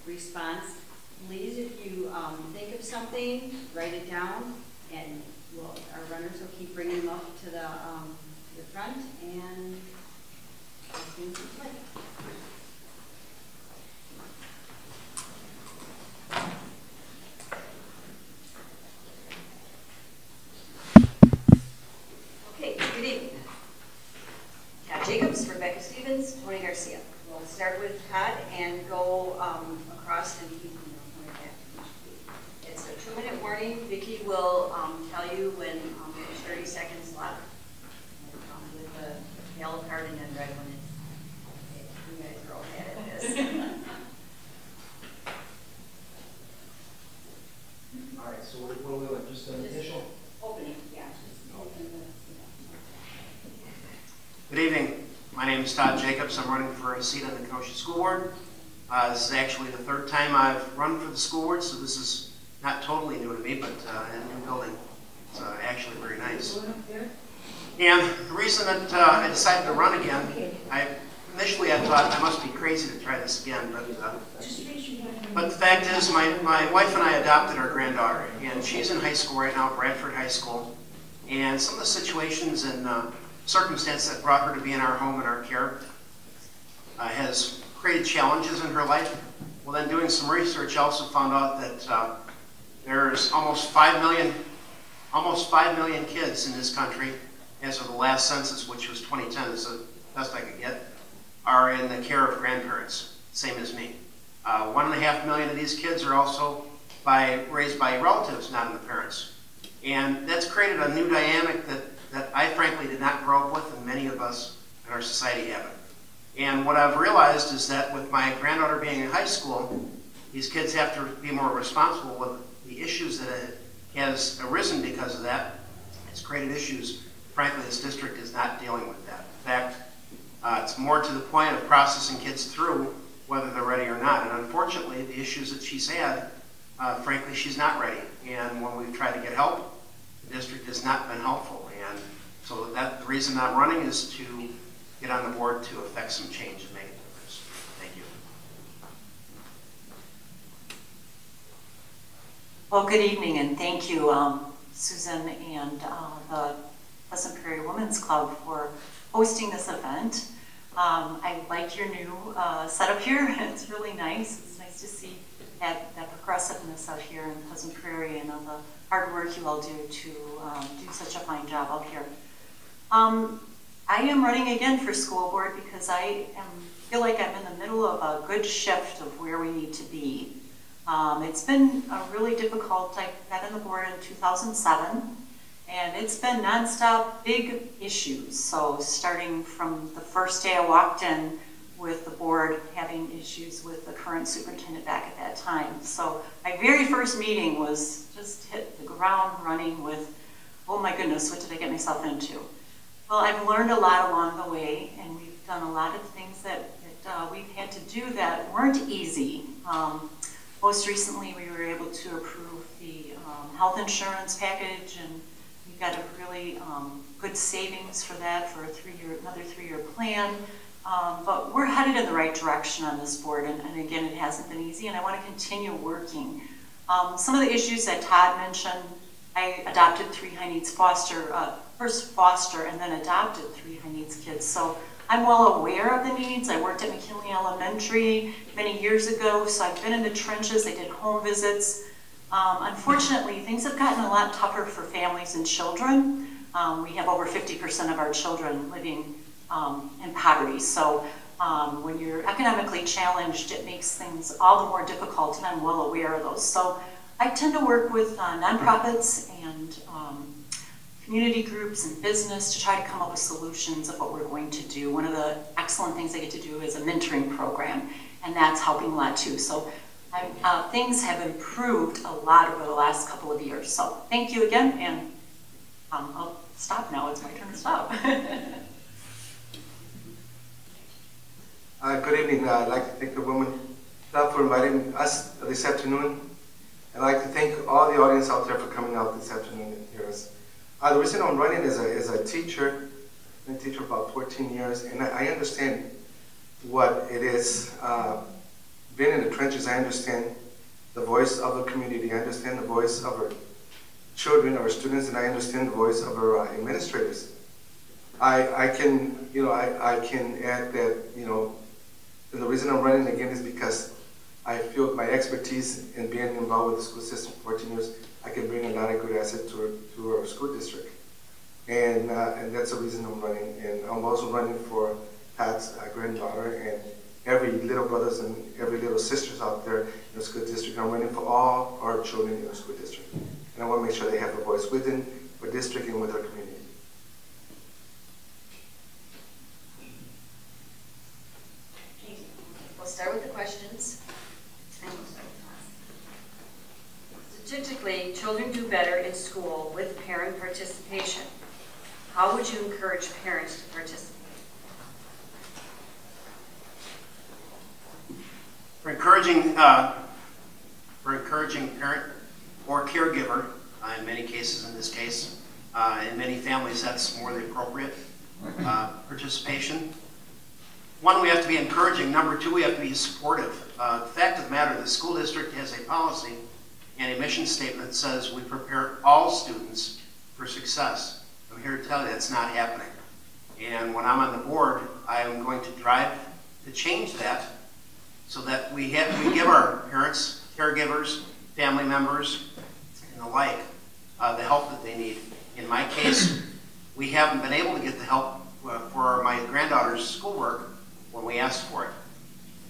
response. Please, if you think of something, write it down, and our runners will keep bringing them up to the front, and things will play. Okay, good evening. Todd Jacobs, Rebecca Stevens, Tony Garcia. We'll start with Todd and go across and keep It's a 2-minute warning. Vicki will tell you when there's 30 seconds left with the yellow card and then red one. Okay, you guys are all bad at this. All right, so what are we doing? Just an initial? Opening, yeah. Just open the, Good evening. My name is Todd Jacobs. I'm running for a seat on the Kenosha School Board. This is actually the 3rd time I've run for the school board, so this is not totally new to me, but in a new building. It's actually very nice. And the reason that I decided to run again, initially I thought I must be crazy to try this again, but the fact is my wife and I adopted our granddaughter, and she's in high school right now, Bradford High School, and some of the situations and circumstances that brought her to be in our home and our care has created challenges in her life. Well, then doing some research, I also found out that there's almost 5 million kids in this country, as of the last census, which was 2010, is the best I could get, are in the care of grandparents, same as me. 1.5 million of these kids are also raised by relatives, not in the parents. And that's created a new dynamic that I frankly did not grow up with, and many of us in our society haven't. And what I've realized is that with my granddaughter being in high school, these kids have to be more responsible with the issues that has arisen because of that. It's created issues. Frankly, this district is not dealing with that. In fact, it's more to the point of processing kids through whether they're ready or not. And unfortunately, the issues that she's had, frankly, she's not ready. And when we've tried to get help, the district has not been helpful. And so the reason I'm running is to get on the board to affect some change and make a difference. Thank you. Well, good evening, and thank you, Susan and the Pleasant Prairie Women's Club for hosting this event. I like your new setup here. It's really nice. It's nice to see that progressiveness out here in Pleasant Prairie and all the hard work you all do to do such a fine job out here. I am running again for school board because I feel like I'm in the middle of a good shift of where we need to be. It's been really difficult. I got on the board in 2007, and it's been nonstop big issues. So starting from the first day I walked in with the board having issues with the current superintendent back at that time. So my very first meeting was just hit the ground running with, oh my goodness, what did I get myself into? Well, I've learned a lot along the way, and we've done a lot of things that we've had to do that weren't easy. Most recently, we were able to approve the health insurance package, and we got a really good savings for that for another 3-year plan. But we're headed in the right direction on this board, and again, it hasn't been easy, and I want to continue working. Some of the issues that Todd mentioned, I adopted 3 high needs first foster and then adopted 3 high needs kids. So I'm well aware of the needs. I worked at McKinley Elementary many years ago, so I've been in the trenches. I did home visits. Unfortunately, things have gotten a lot tougher for families and children. We have over 50% of our children living in poverty. So when you're economically challenged, it makes things all the more difficult, and I'm well aware of those. So I tend to work with nonprofits and community groups and business to try to come up with solutions of what we're going to do. One of the excellent things I get to do is a mentoring program, and that's helping a lot too. So things have improved a lot over the last couple of years. So thank you again, and I'll stop now. It's my turn to stop. Good evening. I'd like to thank the Women Club for inviting us this afternoon. I'd like to thank all the audience out there for coming out this afternoon and hear us. The reason I'm running is a teacher. I've been a teacher for about 14 years, and I understand what it is been in the trenches, I understand the voice of the community, I understand the voice of our children, our students, and I understand the voice of our administrators. I can add that, the reason I'm running again is because I feel my expertise in being involved with the school system for 14 years, I can bring a lot of good assets to our school district. And that's the reason I'm running. And I'm also running for Pat's granddaughter and every little brothers and every little sisters out there in the school district. I'm running for all our children in the school district. And I want to make sure they have a voice within our district and with our community. We'll start with the questions. Statistically, children do better in school with parent participation. How would you encourage parents to participate? For encouraging parent or caregiver, in many cases, in this case, in many families, that's more the appropriate participation. One, we have to be encouraging. Number two, we have to be supportive. The fact of the matter, the school district has a policy and a mission statement that says we prepare all students for success. I'm here to tell you that's not happening. And when I'm on the board, I am going to drive to change that so that we give our parents, caregivers, family members, and the like, the help that they need. In my case, we haven't been able to get the help for my granddaughter's schoolwork when we asked for it.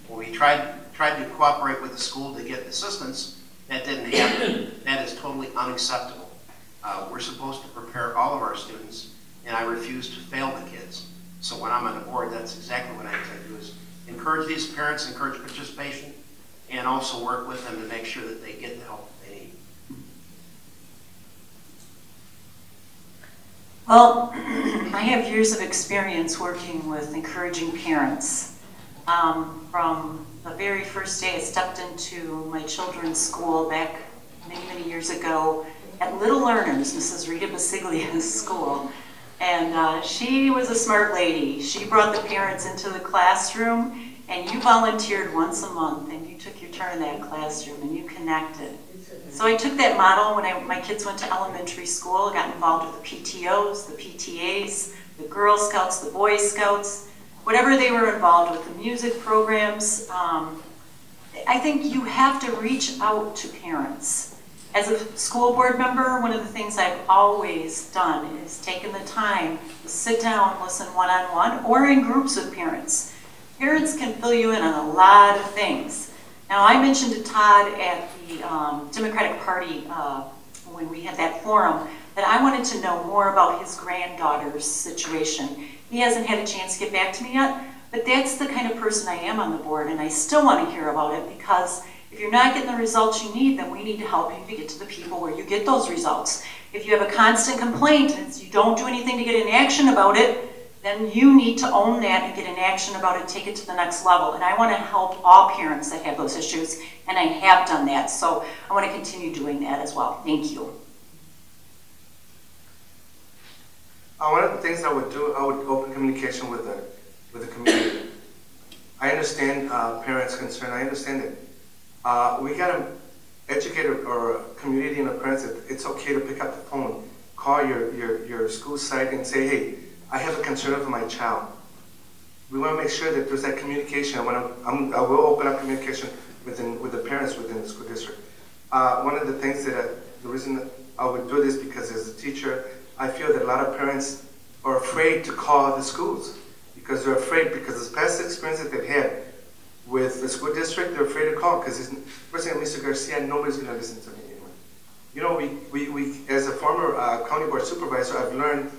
When we tried to cooperate with the school to get assistance, that didn't happen. That is totally unacceptable. We're supposed to prepare all of our students, and I refuse to fail the kids. So when I'm on the board, that's exactly what I intend to do, is encourage these parents, encourage participation, and also work with them to make sure that they get the help that they need. Well, I have years of experience working with encouraging parents. From the very first day I stepped into my children's school back many, many years ago at Little Learners, Mrs. Rita Basiglia's school. And she was a smart lady. She brought the parents into the classroom, and you volunteered once a month, and you took your turn in that classroom, and you connected. So I took that model when my kids went to elementary school, got involved with the PTOs, the PTAs, the Girl Scouts, the Boy Scouts, whatever they were involved with, the music programs. I think you have to reach out to parents. As a school board member, one of the things I've always done is taken the time to sit down, listen one-on-one or in groups with parents. Parents can fill you in on a lot of things. Now, I mentioned to Todd at the Democratic Party when we had that forum that I wanted to know more about his granddaughter's situation. He hasn't had a chance to get back to me yet, but that's the kind of person I am on the board, and I still want to hear about it, because if you're not getting the results you need, then we need to help you to get to the people where you get those results. If you have a constant complaint and you don't do anything to get in action about it, then you need to own that and get in action about it, take it to the next level. And I want to help all parents that have those issues, and I have done that. So I want to continue doing that as well. Thank you. One of the things I would do, I would open communication with the community. I understand parents' concern. I understand it. We got to educate our community and our parents that it's okay to pick up the phone, call your school site and say, hey, I have a concern over my child. We want to make sure that there's that communication. I will open up communication with the parents within the school district. One of the things the reason that I would do this, because as a teacher, I feel that a lot of parents are afraid to call the schools because they're afraid, because the past experience that they've had with the school district, they're afraid to call because first thing, Mr. Garcia, nobody's going to listen to me anymore. You know, we as a former county board supervisor, I've learned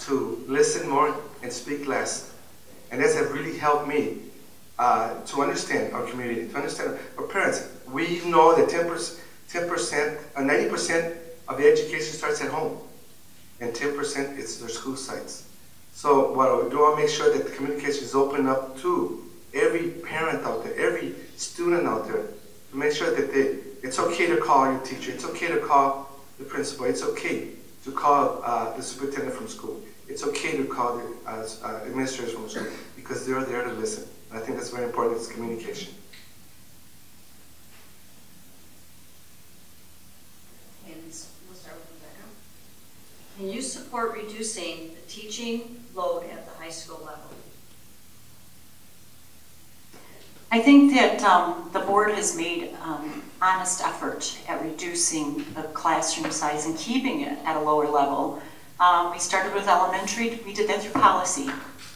to listen more and speak less. And that's really helped me to understand our community, to understand our parents. We know that 10%, 90% of the education starts at home, and 10% is their school sites. So what I do, I'll make sure that the communication is open up to every parent out there, every student out there, to make sure that it's okay to call your teacher, it's okay to call the principal, it's okay to call the superintendent from school, it's okay to call the administrators from school, because they're there to listen. And I think that's very important, it's communication. Can you support reducing the teaching load at the high school level? I think that the board has made honest effort at reducing the classroom size and keeping it at a lower level. We started with elementary, we did that through policy.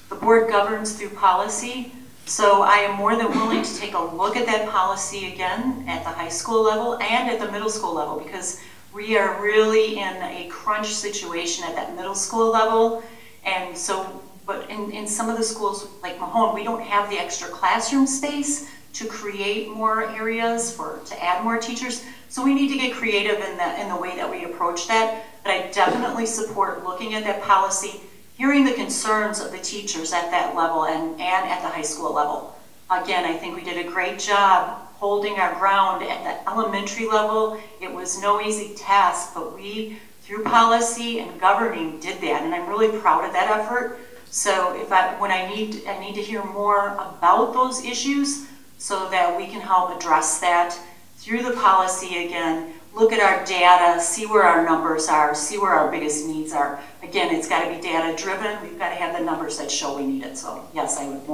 The board governs through policy, so I am more than willing to take a look at that policy again at the high school level and at the middle school level, because we are really in a crunch situation at that middle school level. And so, but in some of the schools like Mahone, we don't have the extra classroom space to create more areas to add more teachers. So we need to get creative in the way that we approach that. But I definitely support looking at that policy, hearing the concerns of the teachers at that level and at the high school level. Again, I think we did a great job holding our ground at the elementary level. It was no easy task, but we, through policy and governing, did that, and I'm really proud of that effort. So when I need to hear more about those issues so that we can help address that through the policy again, look at our data, see where our numbers are, see where our biggest needs are. Again, it's got to be data driven. We've got to have the numbers that show we need it. So yes, I would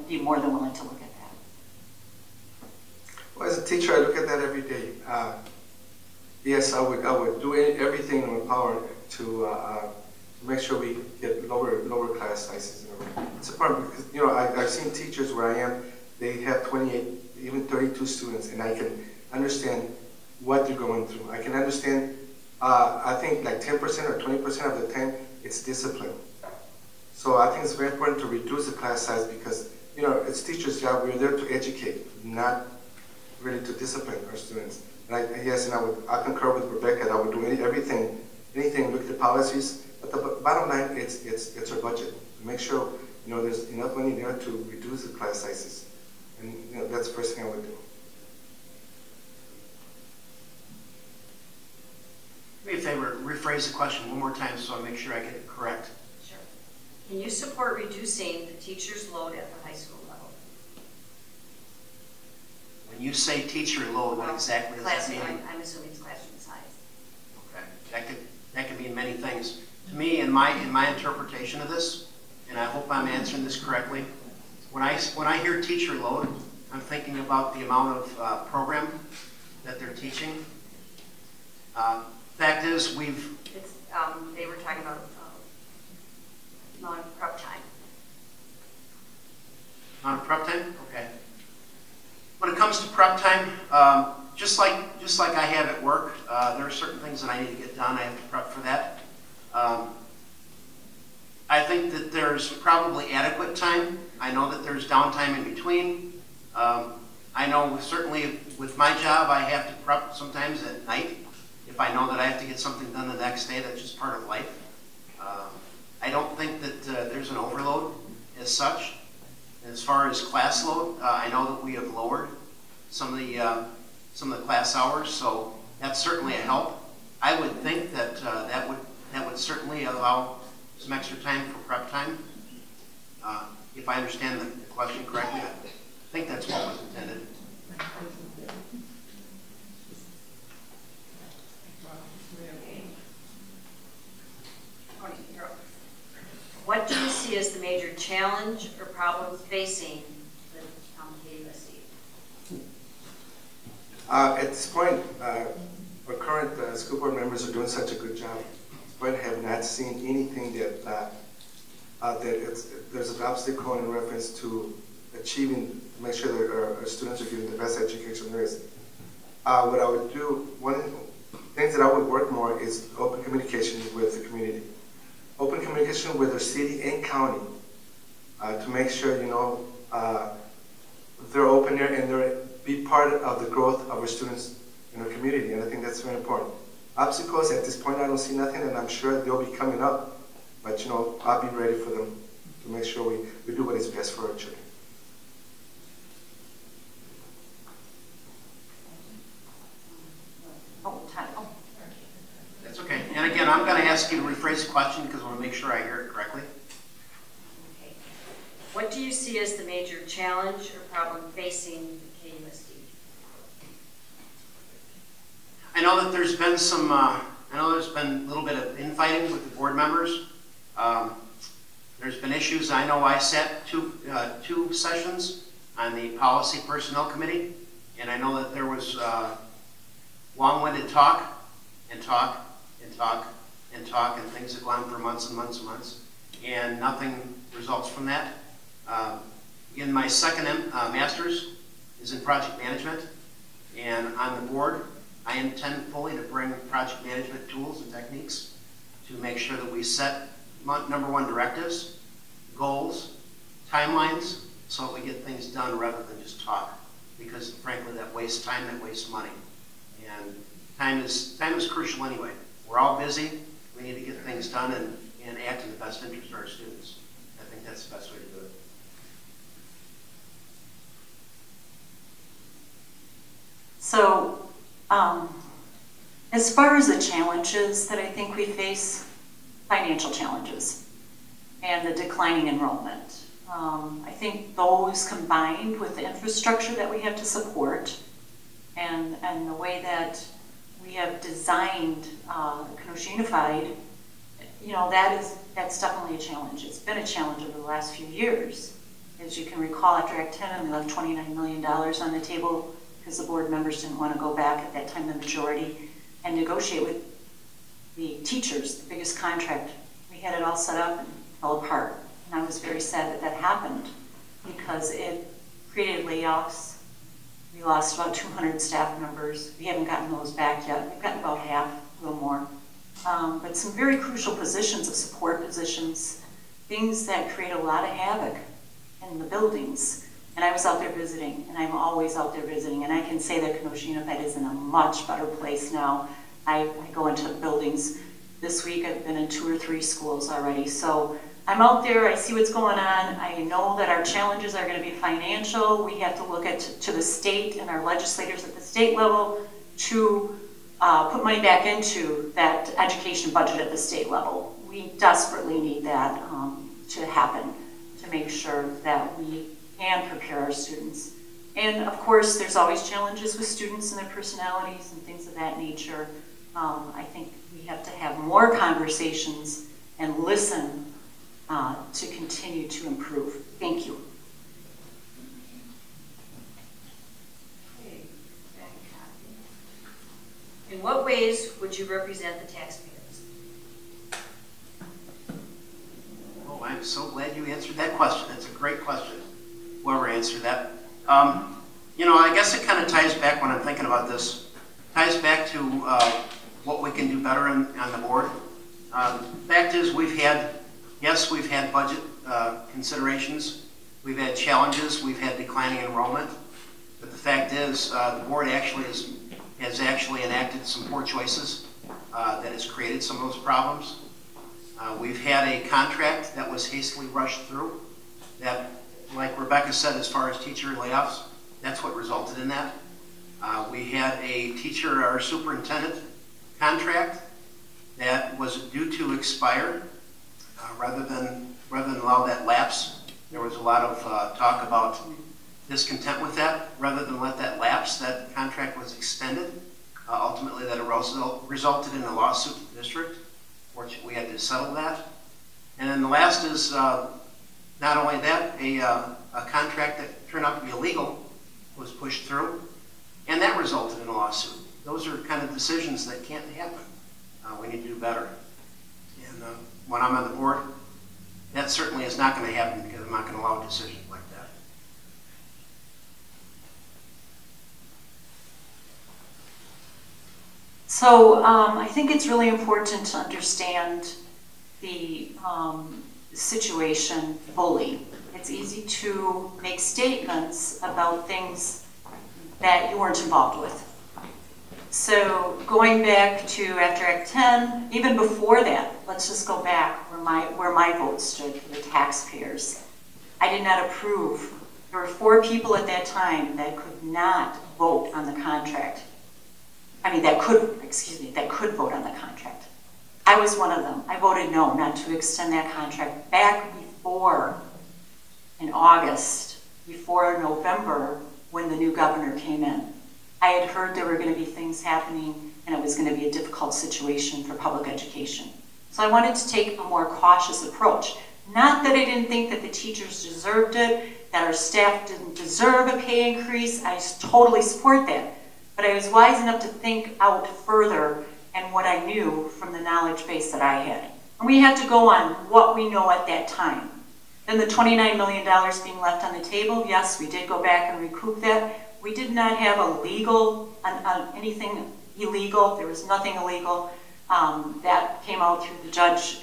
be more than willing to look at that. Well, as a teacher, I look at that every day. Yes, I would do everything in my power to make sure we get lower class sizes. It's important because I've seen teachers where I am. They have 28, even 32 students, and I can understand what they're going through. I can understand. I think like 10% or 20% of the time it's discipline. So I think it's very important to reduce the class size because it's teachers' job. We're there to educate, not really to discipline our students. And I concur with Rebecca that I would do anything, look at the policies. But the bottom line, it's our budget. Make sure there's enough money there to reduce the class sizes, and that's the first thing I would do. Do me a favor, rephrase the question one more time so I make sure I get it correct. Sure. Can you support reducing the teacher's load at the high school level? When you say teacher load, what exactly does that mean? I'm assuming it's classroom size. Okay, that could mean many things. To me, in my interpretation of this, and I hope I'm answering this correctly, when I hear teacher load, I'm thinking about the amount of program that they're teaching. Fact is, they were talking about non-prep time. Non-prep time? Okay. When it comes to prep time, just like I have at work, there are certain things that I need to get done. I have to prep for that. I think that there's probably adequate time. I know that there's downtime in between. I know certainly with my job, I have to prep sometimes at night. If I know that I have to get something done the next day, that's just part of life. I don't think that there's an overload as such. As far as class load, I know that we have lowered some of the class hours, so that's certainly a help. I would think that that would certainly allow some extra time for prep time. If I understand the question correctly, I think that's what was intended. What do you see as the major challenge or problems facing the KUSD? At this point, our current school board members are doing such a good job. But have not seen anything that there's an obstacle in reference to achieving, make sure that our students are getting the best education there is. What I would do, one of the things that I would work more is open communication with the community. Open communication with our city and county to make sure, they're open there and they're be part of the growth of our students in our community, and I think that's very important. Obstacles, at this point, I don't see nothing, and I'm sure they'll be coming up, but I'll be ready for them to make sure we do what is best for our children. That's okay. And again, I'm going to ask you to rephrase the question because I want to make sure I hear it correctly. Okay. What do you see as the major challenge or problem facing the KUSD? I know that there's been some I know there's been a little bit of infighting with the board members. There's been issues. I know I sat two sessions on the Policy Personnel Committee, and I know that there was long-winded talk, and things that go on for months and months and months, and nothing results from that. In my second master's is in project management, and on the board, I intend fully to bring project management tools and techniques to make sure that we set number one directives, goals, timelines, so that we get things done rather than just talk. Because frankly, that wastes time, that wastes money. And time is crucial anyway. We're all busy. We need to get things done and act in the best interest of our students. I think that's the best way to do it. So, as far as the challenges that I think we face, financial challenges and the declining enrollment. I think those combined with the infrastructure that we have to support and the way that we have designed Kenosha Unified, you know, that's definitely a challenge. It's been a challenge over the last few years. As you can recall, after Act 10, we left $29 million on the table because the board members didn't want to go back, at that time the majority, and negotiate with the teachers, the biggest contract. We had it all set up and fell apart. And I was very sad that that happened because it created layoffs. We lost about 200 staff members. We haven't gotten those back yet. We've gotten about half, a little more. But some very crucial positions of support positions, things that create a lot of havoc in the buildings. And I was out there visiting, and I'm always out there visiting, and I can say that Kenosha Unified is in a much better place now. I go into the buildings. This week I've been in 2 or 3 schools already. So I'm out there, I see what's going on. I know that our challenges are going to be financial. We have to look to the state and our legislators at the state level to put money back into that education budget at the state level. We desperately need that to happen, to make sure that we can prepare our students. And of course, there's always challenges with students and their personalities and things of that nature. I think we have to have more conversations and listen to continue to improve. Thank you. Okay. In what ways would you represent the taxpayers? Oh, I'm so glad you answered that question. That's a great question. Whoever answered that. You know, I guess it kind of ties back, when I'm thinking about this, ties back to what we can do better on the board. Fact is, we've had budget considerations, we've had challenges, we've had declining enrollment, but the fact is, the board actually has actually enacted some poor choices that has created some of those problems. We've had a contract that was hastily rushed through that, like Rebecca said, as far as teacher layoffs, that's what resulted in that. We had a teacher, our superintendent contract that was due to expire. Rather than allow that lapse, there was a lot of talk about discontent with that. Rather than let that lapse, that contract was extended. Ultimately, that resulted in a lawsuit in the district. Fortunately, we had to settle that. And then the last is not only that, a contract that turned out to be illegal was pushed through, and that resulted in a lawsuit. Those are kind of decisions that can't happen. We need to do better. And when I'm on the board, that certainly is not going to happen because I'm not going to allow decisions like that. So I think it's really important to understand the situation fully. It's easy to make statements about things that you weren't involved with. So going back to after Act 10, even before that, let's just go back where my vote stood for the taxpayers. I did not approve. There were 4 people at that time that could not vote on the contract. I mean, that could vote on the contract. I was one of them. I voted no, not to extend that contract back before, in August, before November, when the new governor came in. I had heard there were going to be things happening and it was going to be a difficult situation for public education. So I wanted to take a more cautious approach. Not that I didn't think that the teachers deserved it, that our staff didn't deserve a pay increase. I totally support that. But I was wise enough to think out further and what I knew from the knowledge base that I had. And we had to go on what we know at that time. Then the $29 million being left on the table, yes, we did go back and recoup that. We did not have a legal, anything illegal. There was nothing illegal. That came out through the judge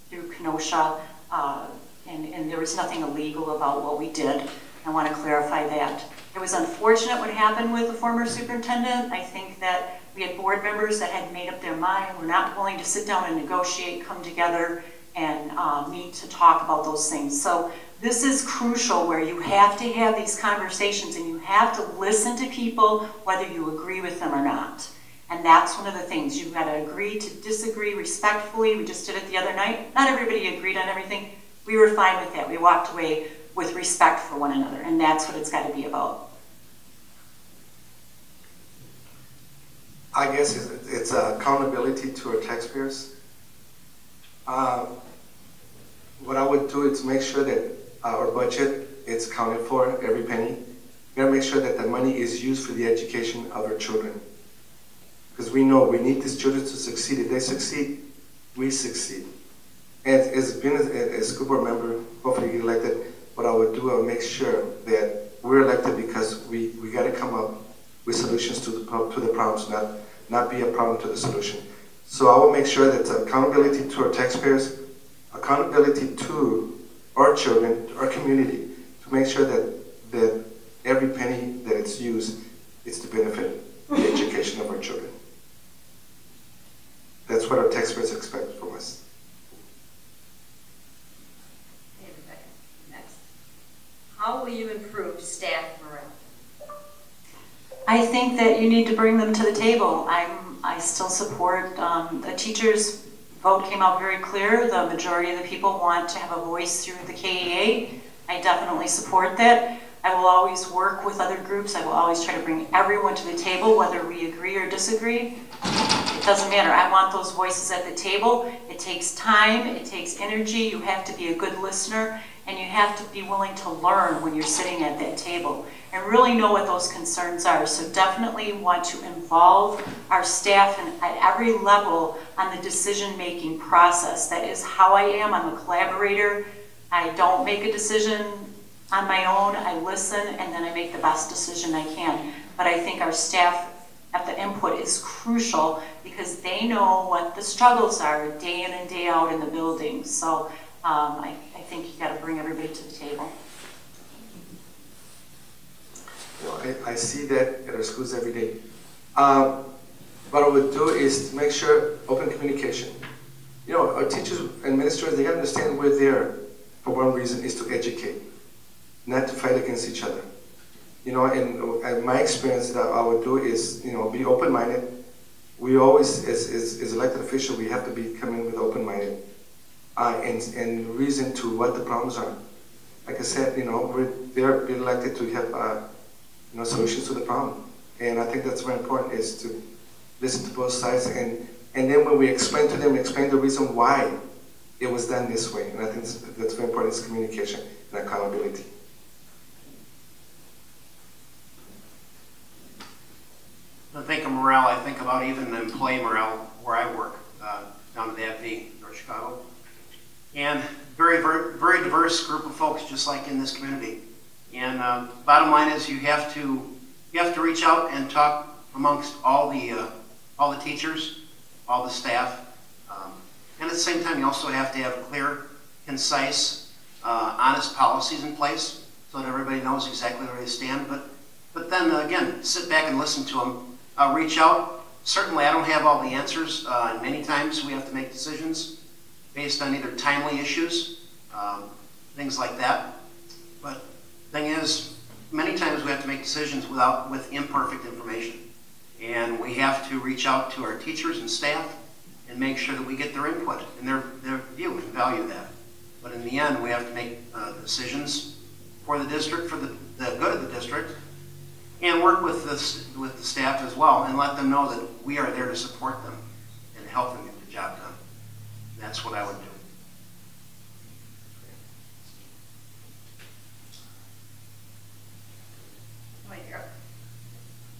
through Kenosha, and there was nothing illegal about what we did. I want to clarify that. It was unfortunate what happened with the former superintendent. I think that we had board members that had made up their mind, were not willing to sit down and negotiate, come together, and meet to talk about those things. So this is crucial, where you have to have these conversations and you have to listen to people whether you agree with them or not. And that's one of the things. You've got to agree to disagree respectfully. We just did it the other night. Not everybody agreed on everything. We were fine with that. We walked away with respect for one another, and that's what it's got to be about. I guess it's accountability to our taxpayers. What I would do is make sure that our budget is accounted for, every penny. We gotta make sure that the money is used for the education of our children. Because we know we need these children to succeed. If they succeed, we succeed. And as being a school board member, hopefully get elected, what I would do, I would make sure that we're elected because we gotta come up with solutions to the problems, not be a problem to the solution. So I will make sure that accountability to our taxpayers, accountability to our children, to our community, to make sure that every penny that it's used is to benefit the education of our children. That's what our taxpayers expect from us. Okay, Rebecca, next. How will you improve staff morale? I think that you need to bring them to the table. I still support, the teachers' vote came out very clear. The majority of the people want to have a voice through the KEA. I definitely support that. I will always work with other groups. I will always try to bring everyone to the table, whether we agree or disagree. It doesn't matter. I want those voices at the table. It takes time, it takes energy. You have to be a good listener, and you have to be willing to learn when you're sitting at that table and really know what those concerns are. So definitely want to involve our staff at every level on the decision-making process. That is how I am. I'm a collaborator. I don't make a decision on my own. I listen, and then I make the best decision I can. But I think our staff at the input is crucial because they know what the struggles are day in and day out in the building. So I think you got to bring everybody to the table. You know, I see that at our schools every day. What I would do is to make sure open communication. You know, our teachers and administrators, they got to understand we're there for one reason, is to educate, not to fight against each other. You know, and my experience that I would do is, you know, be open-minded. We always, as elected officials, we have to come in with open-minded and reason to what the problems are. Like I said, you know, we're there being elected to have, you know, solutions to the problem. And I think that's very important, is to listen to both sides. And then when we explain to them, explain the reason why it was done this way. And I think that's very important, is communication and accountability. I think of morale, I think about even the employee morale where I work, down at the AFV, North Chicago. And very, very, very diverse group of folks, just like in this community. And bottom line is you have to reach out and talk amongst all the teachers, all the staff. And at the same time, you also have to have clear, concise, honest policies in place so that everybody knows exactly where they stand. But then again, sit back and listen to them. Reach out. Certainly, I don't have all the answers. And many times we have to make decisions based on either timely issues, things like that. But the thing is, many times we have to make decisions with imperfect information. And we have to reach out to our teachers and staff and make sure that we get their input and their view and value that. But in the end, we have to make decisions for the district, for the good of the district, and work with the staff as well, and let them know that we are there to support them and help them get the job done. That's what I would do.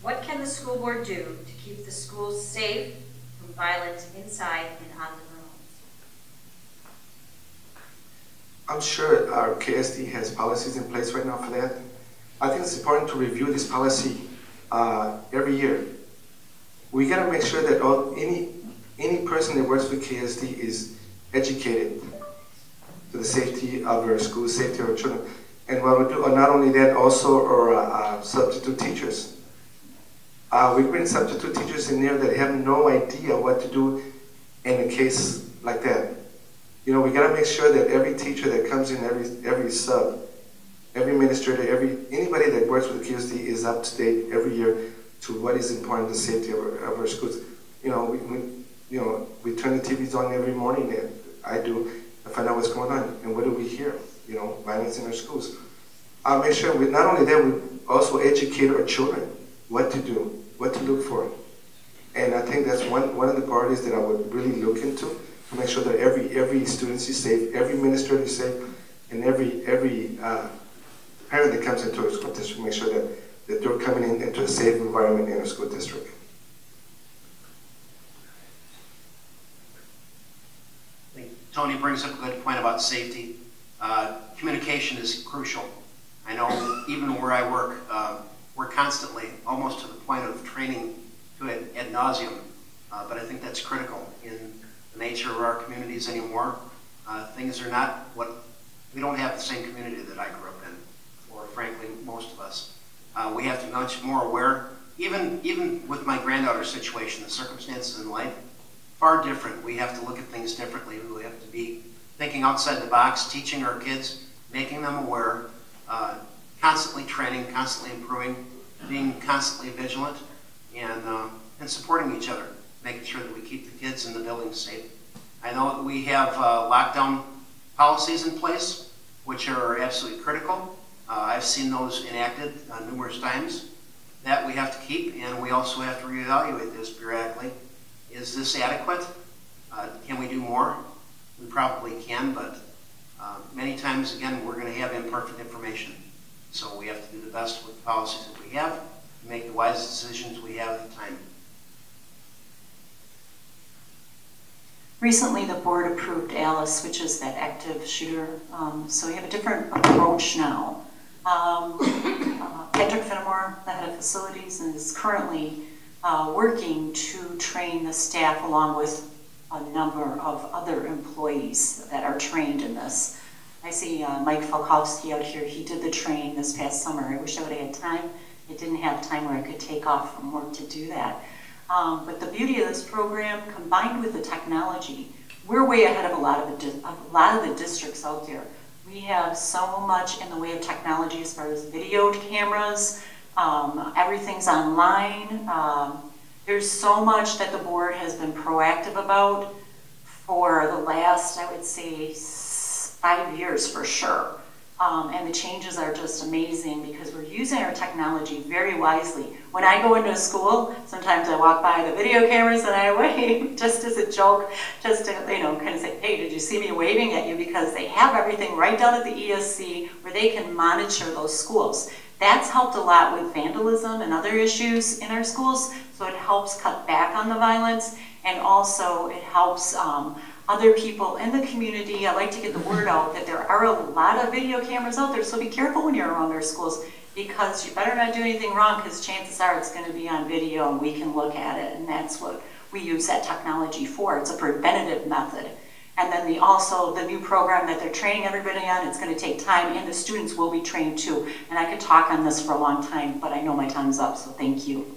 What can the school board do to keep the schools safe from violence inside and on the grounds? I'm sure our KSD has policies in place right now for that. I think it's important to review this policy every year. We gotta make sure that any person that works with KSD is educated to the safety of our schools, safety of our children. And what we do, not only that, also our substitute teachers. We bring substitute teachers in there that have no idea what to do in a case like that. You know, we gotta make sure that every teacher that comes in, every sub, every administrator, anybody that works with the KUSD is up to date every year to what is important, the safety of our schools. You know, we turn the TVs on every morning, and I do, to find out what's going on, and what do we hear? You know, violence in our schools. I'll make sure not only that, we also educate our children what to do, what to look for. And I think that's one of the priorities that I would really look into, to make sure that every student is safe, every administrator is safe, and every parent that comes into a school district, make sure that they're coming into a safe environment in a school district. I think Tony brings up a good point about safety. Communication is crucial. I know even where I work, we're constantly, almost to the point of training to it ad nauseum, but I think that's critical in the nature of our communities anymore. Things are not we don't have the same community that I grew up in, or frankly, most of us. We have to be much more aware, even with my granddaughter's situation, the circumstances in life, far different. We have to look at things differently. We have to be thinking outside the box, teaching our kids, making them aware, constantly training, constantly improving, being constantly vigilant, and supporting each other, making sure that we keep the kids in the building safe. I know that we have lockdown policies in place, which are absolutely critical. I've seen those enacted numerous times that we have to keep, and we also have to reevaluate this periodically. Is this adequate? Can we do more? We probably can, but many times, again, we're going to have imperfect information. So we have to do the best with the policies that we have, and make the wise decisions we have at the time. Recently, the board approved ALICE, which is that active shooter. So we have a different approach now. Patrick Finnemore, the head of facilities, is currently working to train the staff along with a number of other employees that are trained in this. I see Mike Falkowski out here. He did the training this past summer. I wish I would have had time. I didn't have time where I could take off from work to do that. But the beauty of this program, combined with the technology, we're way ahead of a lot of the districts out there. We have so much in the way of technology as far as video cameras. Everything's online. There's so much that the board has been proactive about for the last, I would say, 5 years for sure. And the changes are just amazing because we're using our technology very wisely. When I go into a school, sometimes I walk by the video cameras and I wave just as a joke, just to, kind of say, hey, did you see me waving at you? Because they have everything right down at the ESC where they can monitor those schools. That's helped a lot with vandalism and other issues in our schools, so it helps cut back on the violence, and also it helps other people in the community. I like to get the word out that there are a lot of video cameras out there, so be careful when you're around our schools, because you better not do anything wrong, because chances are it's going to be on video and we can look at it, and that's what we use that technology for. It's a preventative method. And then also the new program that they're training everybody on, it's going to take time, and the students will be trained too. And I could talk on this for a long time, but I know my time's up, so thank you.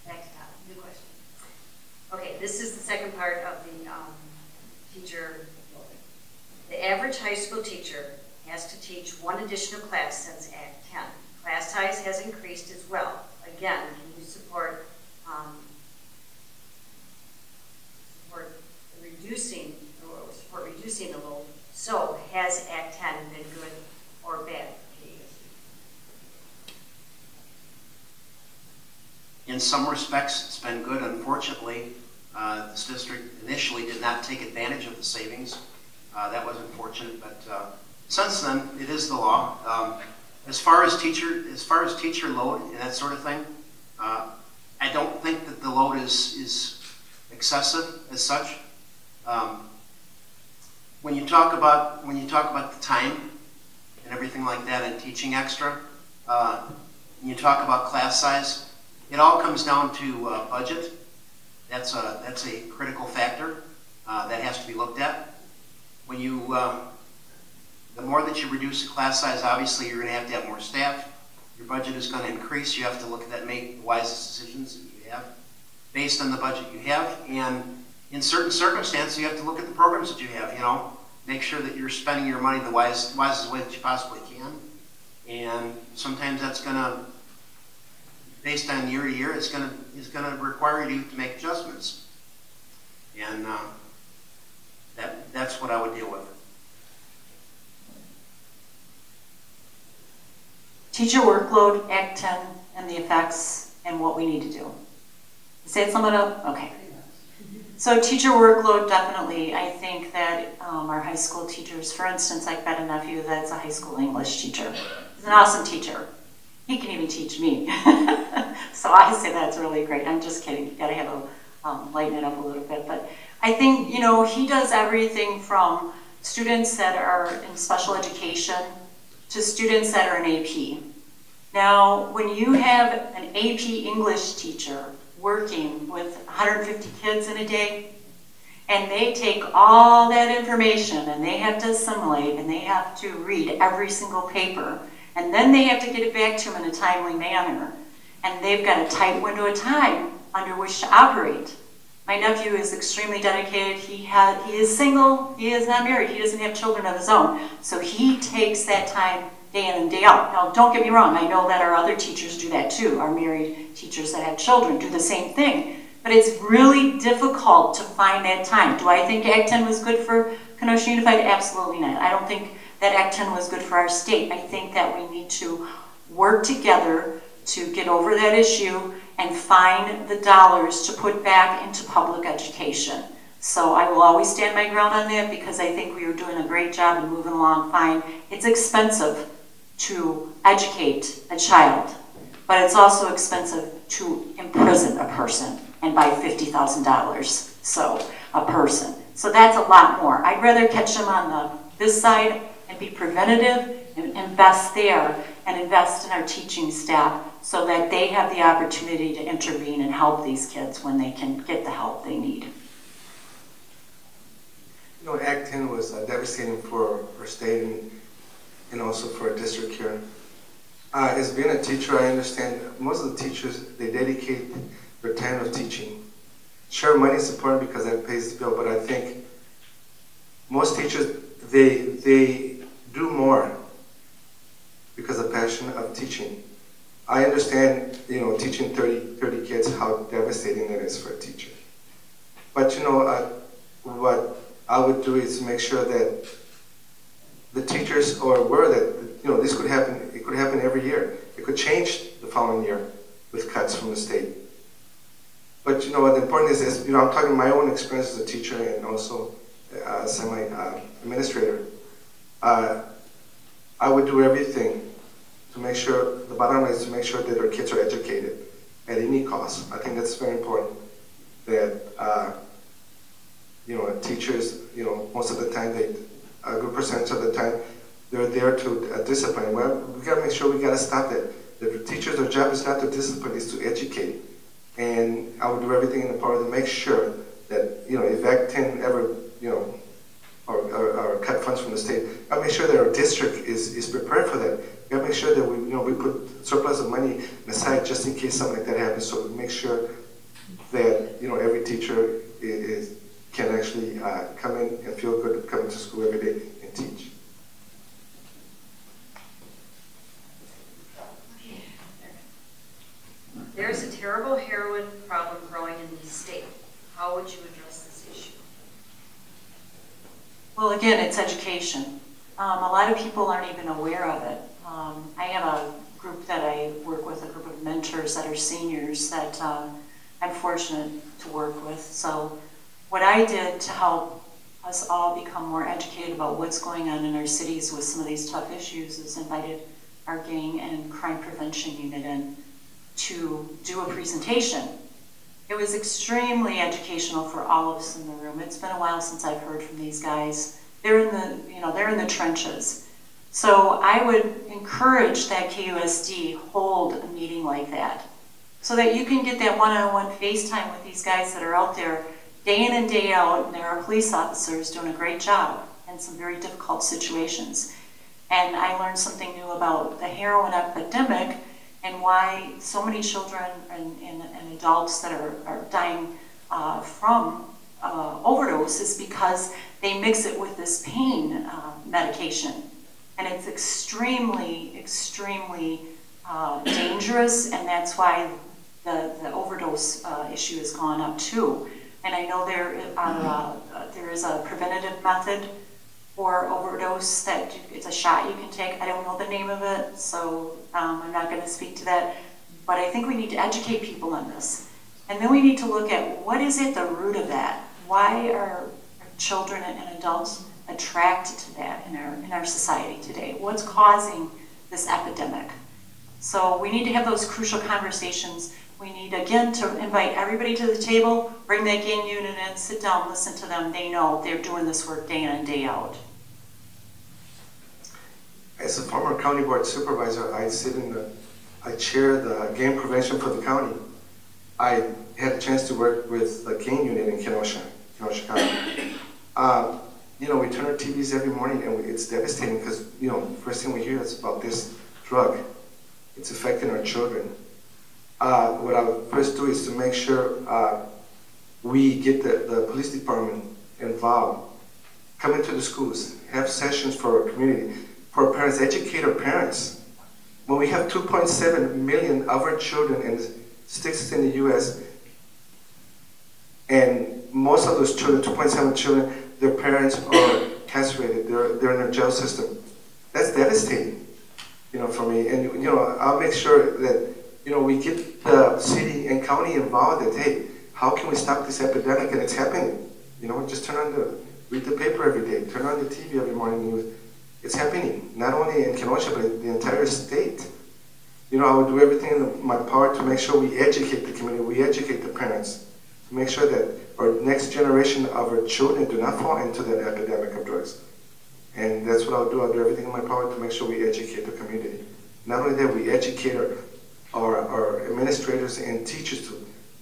Next up, new question. Okay, this is the second part of the teacher. The average high school teacher has to teach one additional class since Act 10. Class size has increased as well. Again, can you support reducing the load In some respects, it's been good. Unfortunately, this district initially did not take advantage of the savings. That was unfortunate, but since then, it is the law. As far as teacher load and that sort of thing, I don't think that the load is excessive as such. When you talk about the time and everything like that and teaching extra, when you talk about class size, it all comes down to budget. That's a critical factor that has to be looked at. When you the more that you reduce the class size, obviously you're going to have more staff. Your budget is going to increase. You have to look at that and make the wisest decisions that you have based on the budget you have. And in certain circumstances, you have to look at the programs that you have. You know, make sure that you're spending your money the wisest way that you possibly can. And sometimes that's going to, based on year to year, is going to require you to make adjustments. And that's what I would deal with. Teacher workload, Act 10, and the effects, and what we need to do. Say it sum it up? Okay. So teacher workload, definitely. I think that our high school teachers, for instance, I've got a nephew that's a high school English teacher. He's an awesome teacher. He can even teach me. So I say that's really great. I'm just kidding. You gotta have a, lighten it up a little bit. But I think, you know, he does everything from students that are in special education to students that are in AP. Now, when you have an AP English teacher working with 150 kids in a day, and they take all that information and they have to assimilate and they have to read every single paper, and then they have to get it back to them in a timely manner, and they've got a tight window of time under which to operate. My nephew is extremely dedicated. He is single, he is not married, he doesn't have children of his own. So he takes that time day in and day out. Now, don't get me wrong, I know that our other teachers do that too. Our married teachers that have children do the same thing. But it's really difficult to find that time. Do I think Act 10 was good for Kenosha Unified? Absolutely not. I don't think that Act 10 was good for our state. I think that we need to work together to get over that issue and find the dollars to put back into public education. So I will always stand my ground on that because I think we are doing a great job and moving along fine. It's expensive to educate a child, but it's also expensive to imprison a person and buy $50,000 so a person. So that's a lot more. I'd rather catch them on this side and be preventative and invest there and invest in our teaching staff so that they have the opportunity to intervene and help these kids when they can get the help they need. You know, Act 10 was devastating for our state and also for our district here. As being a teacher, I understand most of the teachers, they dedicate their time of teaching. Sure, money is important because that pays the bill, but I think most teachers, they do more because of passion of teaching. I understand, you know, teaching 30 kids, how devastating that is for a teacher. But, you know, what I would do is make sure that the teachers are aware that, you know, this could happen, it could happen every year. It could change the following year with cuts from the state. But, you know, what the important is, you know, I'm talking my own experience as a teacher and also semi-administrator. I would do everything to make sure, the bottom line is to make sure that our kids are educated at any cost. I think that's very important that, you know, teachers, you know, most of the time, a good percentage of the time, they're there to discipline. Well, we gotta make sure we gotta stop that. The teachers, their job is not to discipline, it's to educate. And I would do everything in the power to make sure that, you know, if Act 10 ever, you know, or cut funds from the state, I'll make sure that our district is prepared for that. We gotta make sure that we, you know, we put surplus of money aside just in case something like that happens. So we make sure that, you know, every teacher can actually come in and feel good coming to school every day and teach. There's a terrible heroin problem growing in the state. How would you address this issue? Well, again, it's education. A lot of people aren't even aware of it. I have a group that I work with, a group of mentors that are seniors that I'm fortunate to work with. So what I did to help us all become more educated about what's going on in our cities with some of these tough issues is invited our gang and crime prevention unit in to do a presentation. It was extremely educational for all of us in the room. It's been a while since I've heard from these guys. They're in the, they're in the trenches. So I would encourage that KUSD hold a meeting like that so that you can get that one-on-one FaceTime with these guys that are out there day in and day out, and there are police officers doing a great job in some very difficult situations. And I learned something new about the heroin epidemic and why so many children and adults that are dying from overdose is because they mix it with this pain medication. And it's extremely, extremely dangerous, and that's why the overdose issue has gone up too. And I know there is a preventative method for overdose that it's a shot you can take. I don't know the name of it, so I'm not going to speak to that. But I think we need to educate people on this. And then we need to look at what is at the root of that. Why are children and adults attracted to that in our society today? What's causing this epidemic? So we need to have those crucial conversations. We need, again, to invite everybody to the table, bring that gang unit in, sit down, listen to them. They know they're doing this work day in and day out. As a former county board supervisor, I chair the gang prevention for the county. I had a chance to work with the gang unit in Kenosha County. We turn our TVs every morning, and it's devastating because, first thing we hear is about this drug. It's affecting our children. What I would first do is to make sure we get the police department involved, come into the schools, have sessions for our community, for our parents, educate our parents. When we have 2.7 million of our children in statistics in the U.S., and most of those children, 2.7 children, their parents are incarcerated, they're in the jail system. That's devastating, for me. And, I'll make sure that, we get the city and county involved that, hey, how can we stop this epidemic? And it's happening. Just read the paper every day, turn on the TV every morning news. It's happening, not only in Kenosha, but the entire state. I would do everything in my power to make sure we educate the community, we educate the parents, to make sure that our next generation of our children do not fall into that epidemic of drugs. And that's what I'll do. I'll do everything in my power to make sure we educate the community. Not only that, we educate our administrators and teachers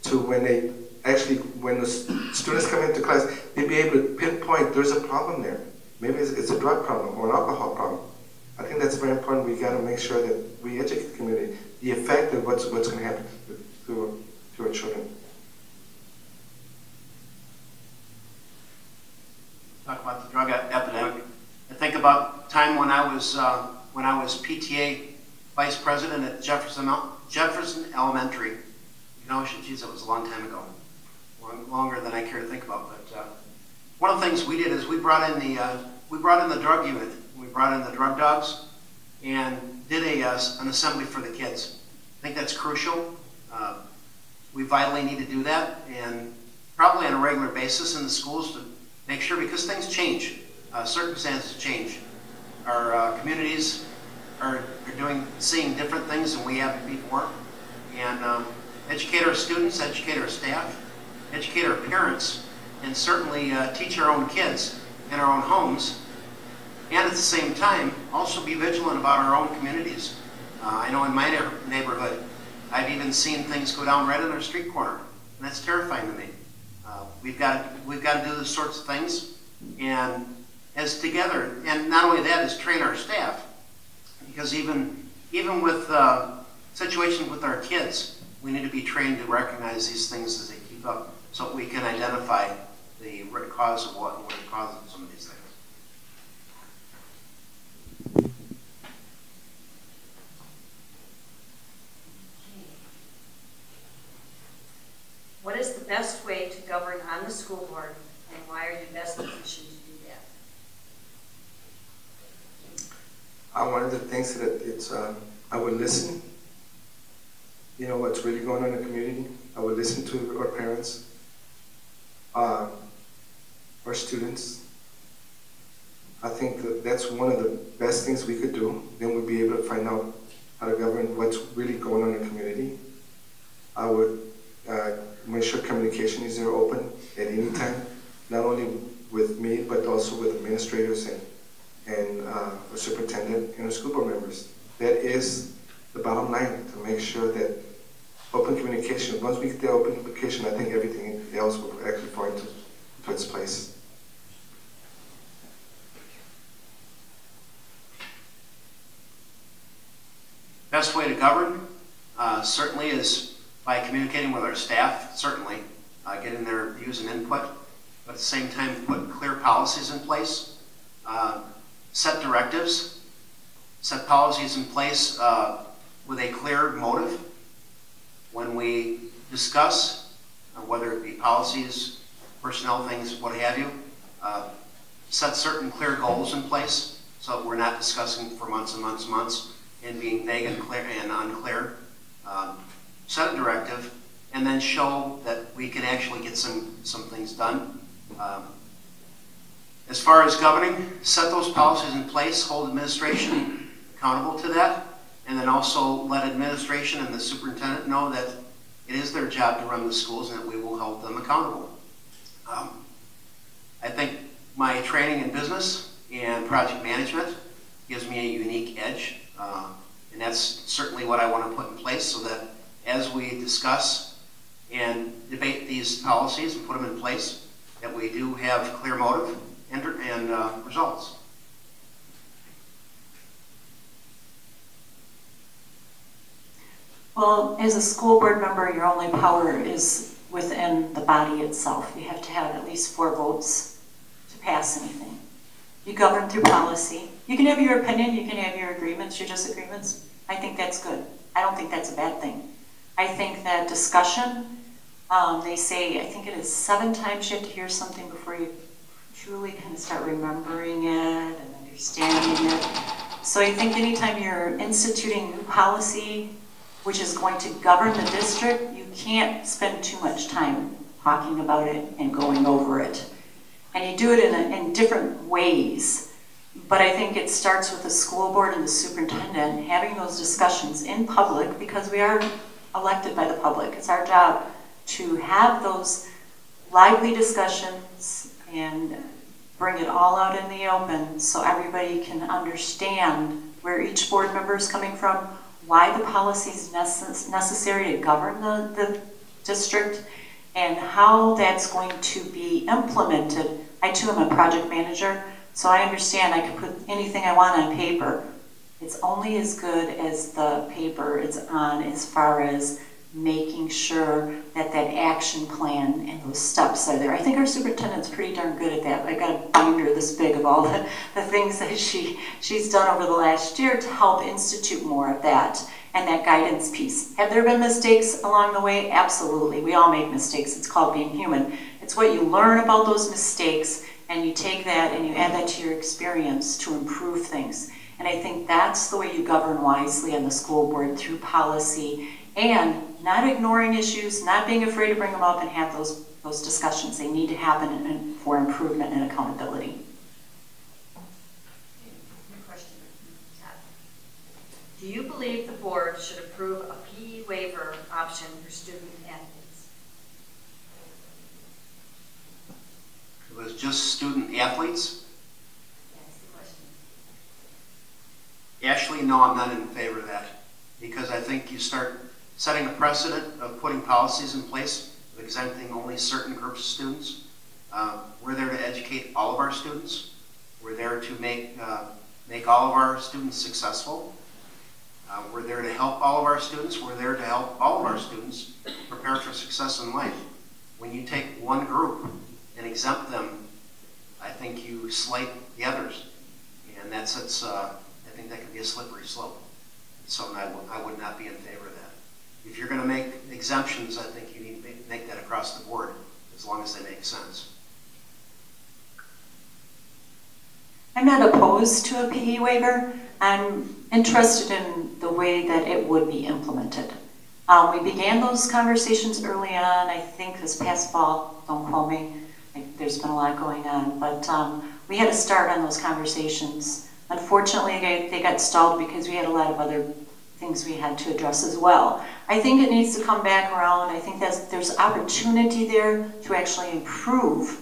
to when the students come into class, they be able to pinpoint there's a problem there. Maybe it's a drug problem or an alcohol problem. I think that's very important. We got to make sure that we educate the community, the effect of what's going to happen to our children. Talk about the drug epidemic. I think about time when I was PTA vice president at Jefferson Elementary. Geez, that was a long time ago, longer than I care to think about. But one of the things we did is we brought in the drug unit. We brought in the drug dogs and did an assembly for the kids. I think that's crucial. We vitally need to do that, and probably on a regular basis in the schools to make sure, because things change, circumstances change. Our communities are seeing different things than we have before, and educate our students, educate our staff, educate our parents, and certainly teach our own kids in our own homes, and at the same time also be vigilant about our own communities. I know in my neighborhood I've even seen things go down right on our street corner, and that's terrifying to me. We've got to do those sorts of things, and as together, and not only that, is train our staff, because even with situations with our kids, we need to be trained to recognize these things as they keep up, so we can identify the root cause of what causes some of these things. What is the best way to govern on the school board, and why are you best positioned to do that? One of the things that I would listen, you know, what's really going on in the community. I would listen to our parents, our students. I think that's one of the best things we could do. Then we'd be able to find out how to govern what's really going on in the community. I would make sure communication is there open at any time, not only with me, but also with administrators and the superintendent and the school board members. That is the bottom line, to make sure that open communication, once we get the open communication, I think everything else will actually fall into its place. Best way to govern certainly is by communicating with our staff, certainly, getting their views and input, but at the same time put clear policies in place, set directives, set policies in place with a clear motive. When we discuss, whether it be policies, personnel things, what have you, set certain clear goals in place so that we're not discussing for months and months and months and being vague and clear and unclear. Set a directive and then show that we can actually get some things done. As far as governing, set those policies in place, hold administration accountable to that, and then also let administration and the superintendent know that it is their job to run the schools and that we will hold them accountable. I think my training in business and project management gives me a unique edge, and that's certainly what I want to put in place so that as we discuss and debate these policies and put them in place, that we do have clear motive and results. Well, as a school board member, your only power is within the body itself. You have to have at least 4 votes to pass anything. You govern through policy. You can have your opinion, you can have your agreements, your disagreements. I think that's good. I don't think that's a bad thing. I think that discussion, they say, I think it is 7 times you have to hear something before you truly kind of start remembering it and understanding it. So I think anytime you're instituting new policy, which is going to govern the district, you can't spend too much time talking about it and going over it. And you do it in different ways. But I think it starts with the school board and the superintendent having those discussions in public, because we are elected by the public. It's our job to have those lively discussions and bring it all out in the open so everybody can understand where each board member is coming from, why the policy is necessary to govern the district, and how that's going to be implemented. I too am a project manager, so I understand I can put anything I want on paper. It's only as good as the paper it's on as far as making sure that that action plan and those steps are there. I think our superintendent's pretty darn good at that. I got a binder this big of all the things that she's done over the last year to help institute more of that and that guidance piece. Have there been mistakes along the way? Absolutely. We all make mistakes. It's called being human. It's what you learn about those mistakes, and you take that and you add that to your experience to improve things. And I think that's the way you govern wisely on the school board, through policy and not ignoring issues, not being afraid to bring them up and have those discussions. They need to happen for improvement and accountability. Question. Do you believe the board should approve a PE waiver option for student athletes? It was just student athletes? That's the question. Actually, no, I'm not in favor of that, because I think you start setting a precedent of putting policies in place of exempting only certain groups of students. We're there to educate all of our students. We're there to make all of our students successful. We're there to help all of our students. We're there to help all of our students prepare for success in life. When you take one group and exempt them, I think you slight the others. And I think that could be a slippery slope. So I would not be in favor of that. If you're going to make exemptions, I think you need to make that across the board, as long as they make sense. I'm not opposed to a PE waiver. I'm interested in the way that it would be implemented. We began those conversations early on, I think this past fall, don't quote me, there's been a lot going on, but we had to start on those conversations. Unfortunately, they got stalled because we had a lot of other things we had to address as well. I think it needs to come back around. I think there's opportunity there to actually improve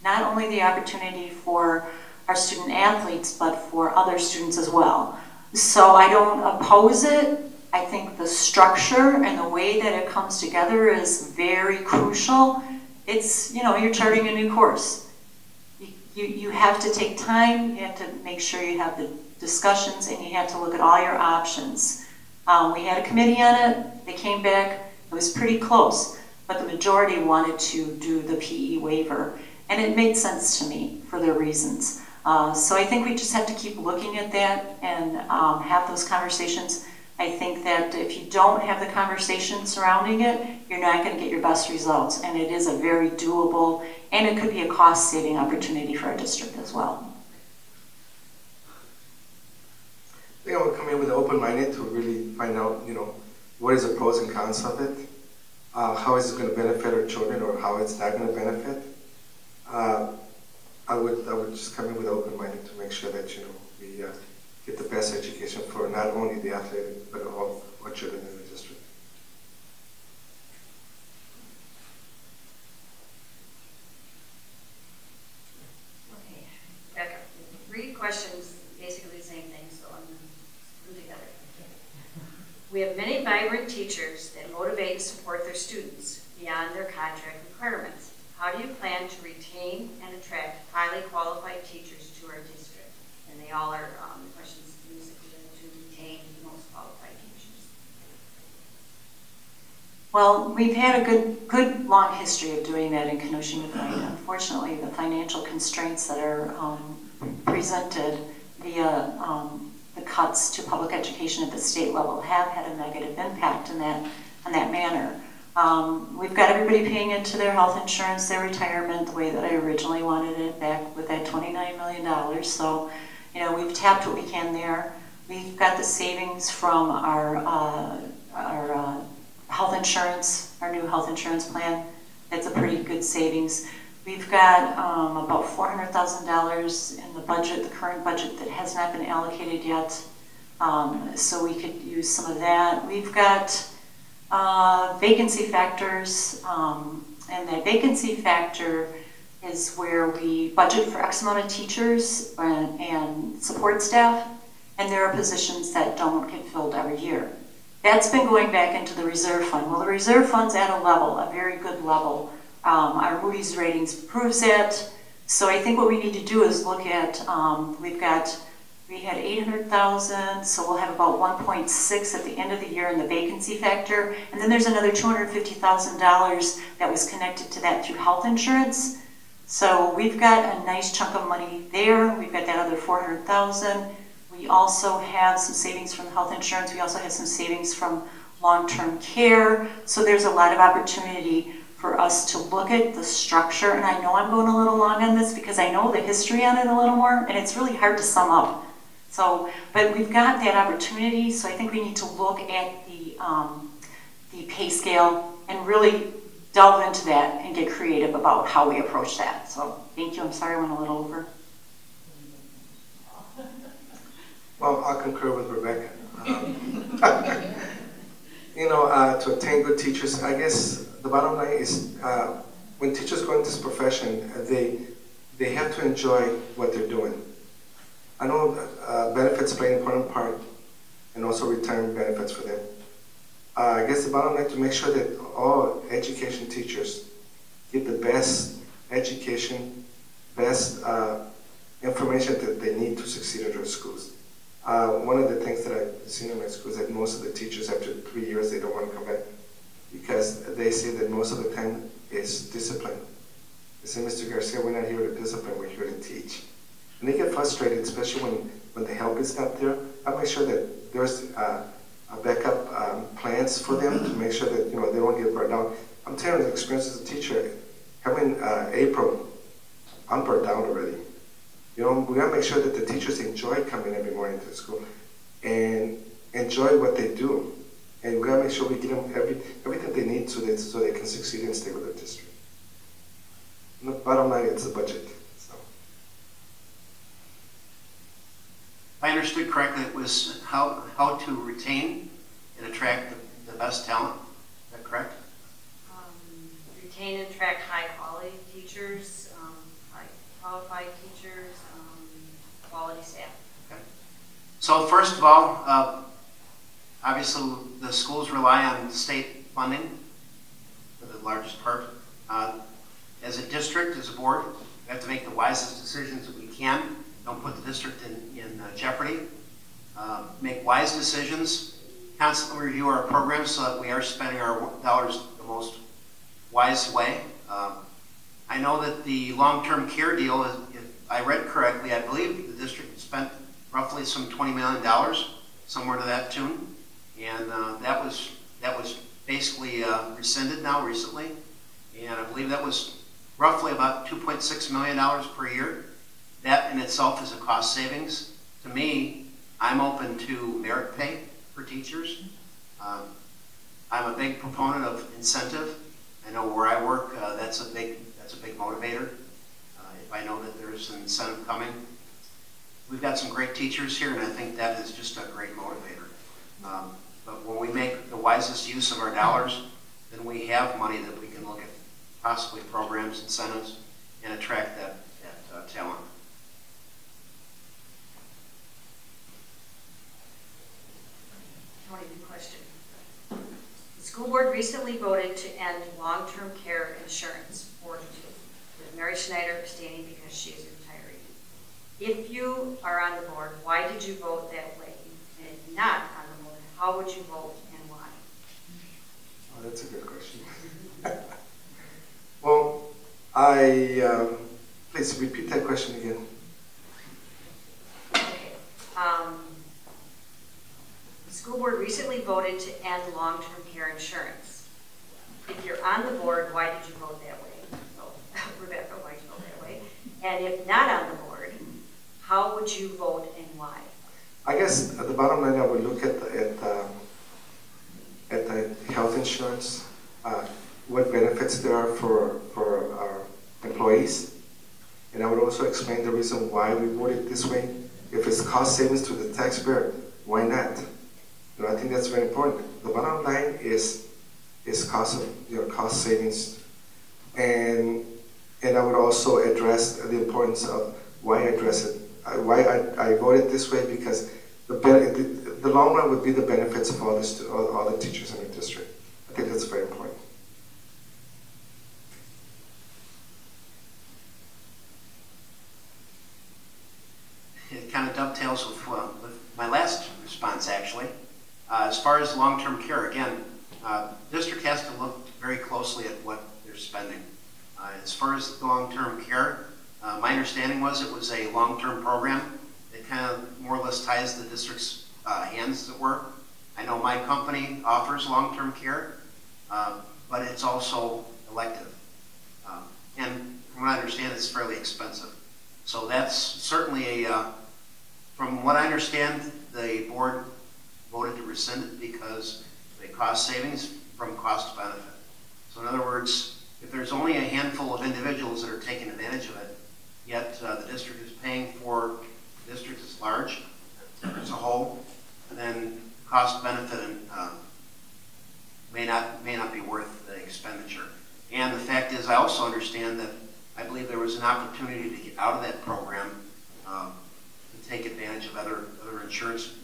not only the opportunity for our student athletes, but for other students as well. So I don't oppose it. I think the structure and the way that it comes together is very crucial. It's, you know, you're charting a new course. You have to take time, you have to make sure you have the discussions, and you have to look at all your options. We had a committee on it, they came back, it was pretty close, but the majority wanted to do the PE waiver, and it made sense to me for their reasons. So I think we just have to keep looking at that and have those conversations. I think that if you don't have the conversation surrounding it, you're not going to get your best results, and it is a very doable, and it could be a cost-saving opportunity for our district as well. I think I would come in with an open-minded to really find out, you know, what is the pros and cons of it, how is it going to benefit our children, or how it's not going to benefit. I would just come in with an open-minded to make sure that, you know, we get the best education for not only the athletic, but all our children in the district. Okay, back up. 3 questions, basically the same thing, so I'm going to put them together. We have many vibrant teachers that motivate and support their students beyond their contract requirements. How do you plan to retain and attract highly qualified teachers to our district? And they all are questions basically to retain the most qualified teachers. Well, we've had a good long history of doing that in Kenosha Unified. Unfortunately, the financial constraints that are presented via the cuts to public education at the state level have had a negative impact in that manner. We've got everybody paying into their health insurance, their retirement, the way that I originally wanted it back with that $29 million. So, you know, we've tapped what we can there. We've got the savings from our health insurance, our new health insurance plan. That's a pretty good savings. We've got about $400,000 in the budget, the current budget, that has not been allocated yet. So we could use some of that. We've got vacancy factors, and that vacancy factor is where we budget for X amount of teachers and support staff, and there are positions that don't get filled every year. That's been going back into the reserve fund. Well, the reserve fund's at a level, a very good level. Our Moody's ratings proves that. So I think what we need to do is look at, we had 800,000, so we'll have about 1.6 at the end of the year in the vacancy factor. And then there's another $250,000 that was connected to that through health insurance. So we've got a nice chunk of money there. We've got that other 400,000. We also have some savings from the health insurance. We also have some savings from long-term care. So there's a lot of opportunity for us to look at the structure. And I know I'm going a little long on this because I know the history on it a little more, and it's really hard to sum up. So, but we've got that opportunity, so I think we need to look at the pay scale and really delve into that and get creative about how we approach that. So, thank you. I'm sorry I went a little over. Well, I'll concur with Rebecca. You know, to attain good teachers, I guess the bottom line is when teachers go into this profession, they have to enjoy what they're doing. I know benefits play an important part, and also retirement benefits for them. I guess the bottom line is to make sure that all education teachers get the best education, best information that they need to succeed at their schools. One of the things that I've seen in my school is that most of the teachers, after 3 years, they don't want to come back because they say that most of the time is discipline. They say, Mr. Garcia, we're not here to discipline, we're here to teach. And they get frustrated, especially when the help is not there. I make sure that there's a backup plans for them to make sure that, you know, they don't get burned out. I'm telling you, the experience as a teacher, coming April, I'm burned out already. You know, we gotta make sure that the teachers enjoy coming every morning to school. and enjoy what they do. And we gotta make sure we give them everything they need so they can succeed and stay with their district. And the bottom line, it's the budget. So. If I understood correctly, it was how to retain and attract the best talent. Is that correct? Retain and attract high quality teachers, high qualified teachers, quality staff. Okay. So first of all, obviously the schools rely on state funding for the largest part. As a district, as a board, we have to make the wisest decisions that we can. Don't put the district in jeopardy. Make wise decisions. Constantly review our programs so that we are spending our dollars the most wise way. I know that the long-term care deal, if I read correctly, I believe the district spent roughly some $20 million, somewhere to that tune. And that was basically rescinded now recently. And I believe that was roughly about $2.6 million per year. That in itself is a cost savings. To me, I'm open to merit pay for teachers. I'm a big proponent of incentive. I know where I work, that's a big motivator. If I know that there's an incentive coming. We've got some great teachers here, and I think that is just a great motivator. But when we make the wisest use of our dollars, then we have money that we can look at possibly programs, incentives, and attract that talent. Tony, good question. The school board recently voted to end long-term care insurance for teachers, with Mary Schneider abstaining because she is a retiree. If you are on the board, why did you vote that way? And if not on the board, how would you vote and why? Oh, that's a good question. Well, please repeat that question again. Okay. The school board recently voted to end long-term care insurance. If you're on the board, why did you vote that way? So, Rebecca, why did you vote that way? And if not on the board, how would you vote and why? I guess at the bottom line, I would look at the health insurance, what benefits there are for our employees, and I would also explain the reason why we voted this way. If it's cost savings to the taxpayer, why not? You know, I think that's very important. The bottom line is cost savings, and I would also address the importance of why I address it. Why I voted this way, because the long run would be the benefits of all the teachers in the district. I think that's very important. It kind of dovetails with my last response, actually. As far as long-term care, again, the district has to look very closely at what they're spending. As far as long-term care, my understanding was it was a long-term program. It kind of more or less ties the district's hands, as it were. I know my company offers long-term care, but it's also elective. And from what I understand, it's fairly expensive. So that's certainly from what I understand, the board voted to rescind it because the cost savings from cost benefit. So in other words, if there's only a handful of individuals that are taking advantage of it, yet the district is paying for, the district is large as a whole, then cost benefit may not be worth the expenditure. And the fact is, I also understand that I believe there was an opportunity to get out of that program to take advantage of other insurance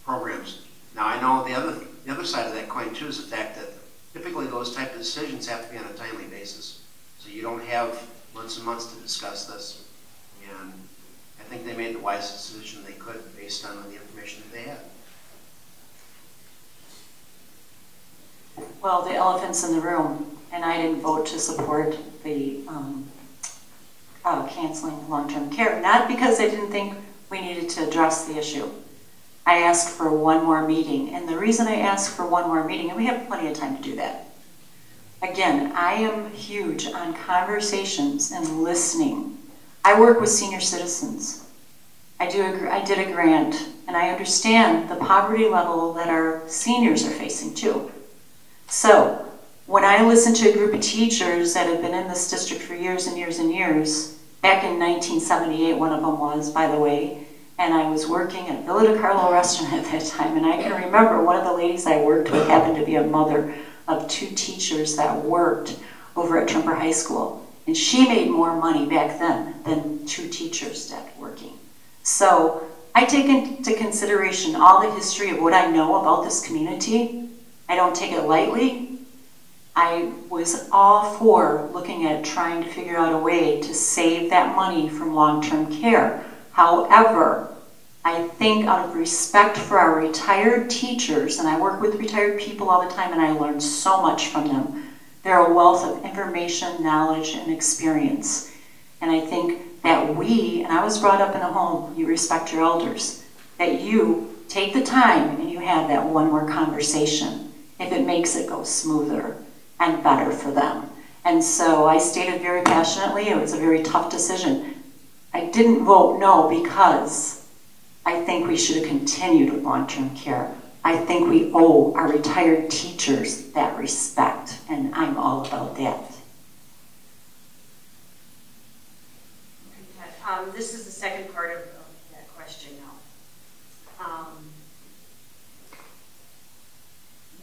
programs. Now I know the other side of that coin too is the fact that typically those type of decisions have to be on a timely basis. So you don't have months and months to discuss this. And I think they made the wisest decision they could based on the information that they had. Well, the elephant's in the room, and I didn't vote to support the canceling long-term care, not because I didn't think we needed to address the issue. I asked for one more meeting, and the reason I asked for one more meeting, and we have plenty of time to do that. Again, I am huge on conversations and listening. I work with senior citizens. I did a grant and I understand the poverty level that our seniors are facing too. So when I listen to a group of teachers that have been in this district for years and years and years, back in 1978, one of them was, by the way, and I was working at Villa de Carlo restaurant at that time, and I can remember one of the ladies I worked with happened to be a mother of 2 teachers that worked over at Trimper High School. And she made more money back then than 2 teachers that working. So I take into consideration all the history of what I know about this community. I don't take it lightly. I was all for looking at trying to figure out a way to save that money from long-term care. However, I think out of respect for our retired teachers, and I work with retired people all the time and I learn so much from them. They're a wealth of information, knowledge, and experience. And I think that we, and I was brought up in a home, you respect your elders, that you take the time and you have that one more conversation if it makes it go smoother and better for them. And so I stated very passionately, it was a very tough decision. I didn't vote no because I think we should have continued with long-term care. I think we owe our retired teachers that respect, and I'm all about that. This is the second part of that question now.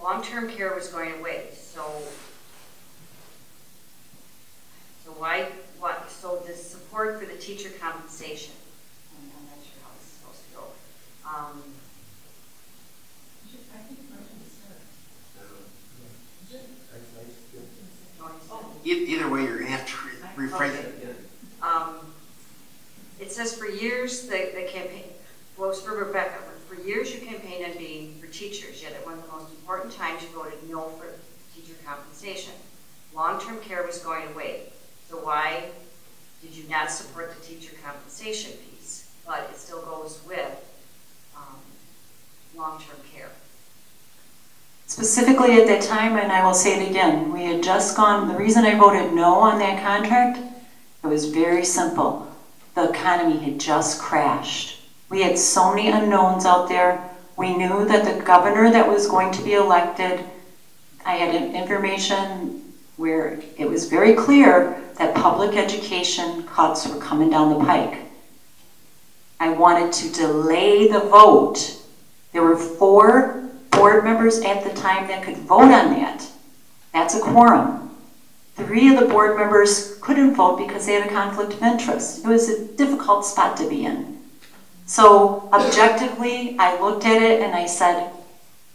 Long-term care was going away, so so the support for the teacher compensation, I'm not sure how this is supposed to go. Either way, you're going to have to rephrase it. It says for years, the campaign, well, it was for Rebecca, but for years you campaigned on being for teachers, yet at one of the most important times you voted no for teacher compensation. Long-term care was going away, so why did you not support the teacher compensation piece, but it still goes with long-term care? Specifically at that time, and I will say it again, we had just gone, the reason I voted no on that contract, it was very simple. The economy had just crashed. We had so many unknowns out there. We knew that the governor that was going to be elected, I had information where it was very clear that public education cuts were coming down the pike. I wanted to delay the vote. There were 4 board members at the time that could vote on that. That's a quorum. 3 of the board members couldn't vote because they had a conflict of interest. It was a difficult spot to be in. So objectively, I looked at it and I said,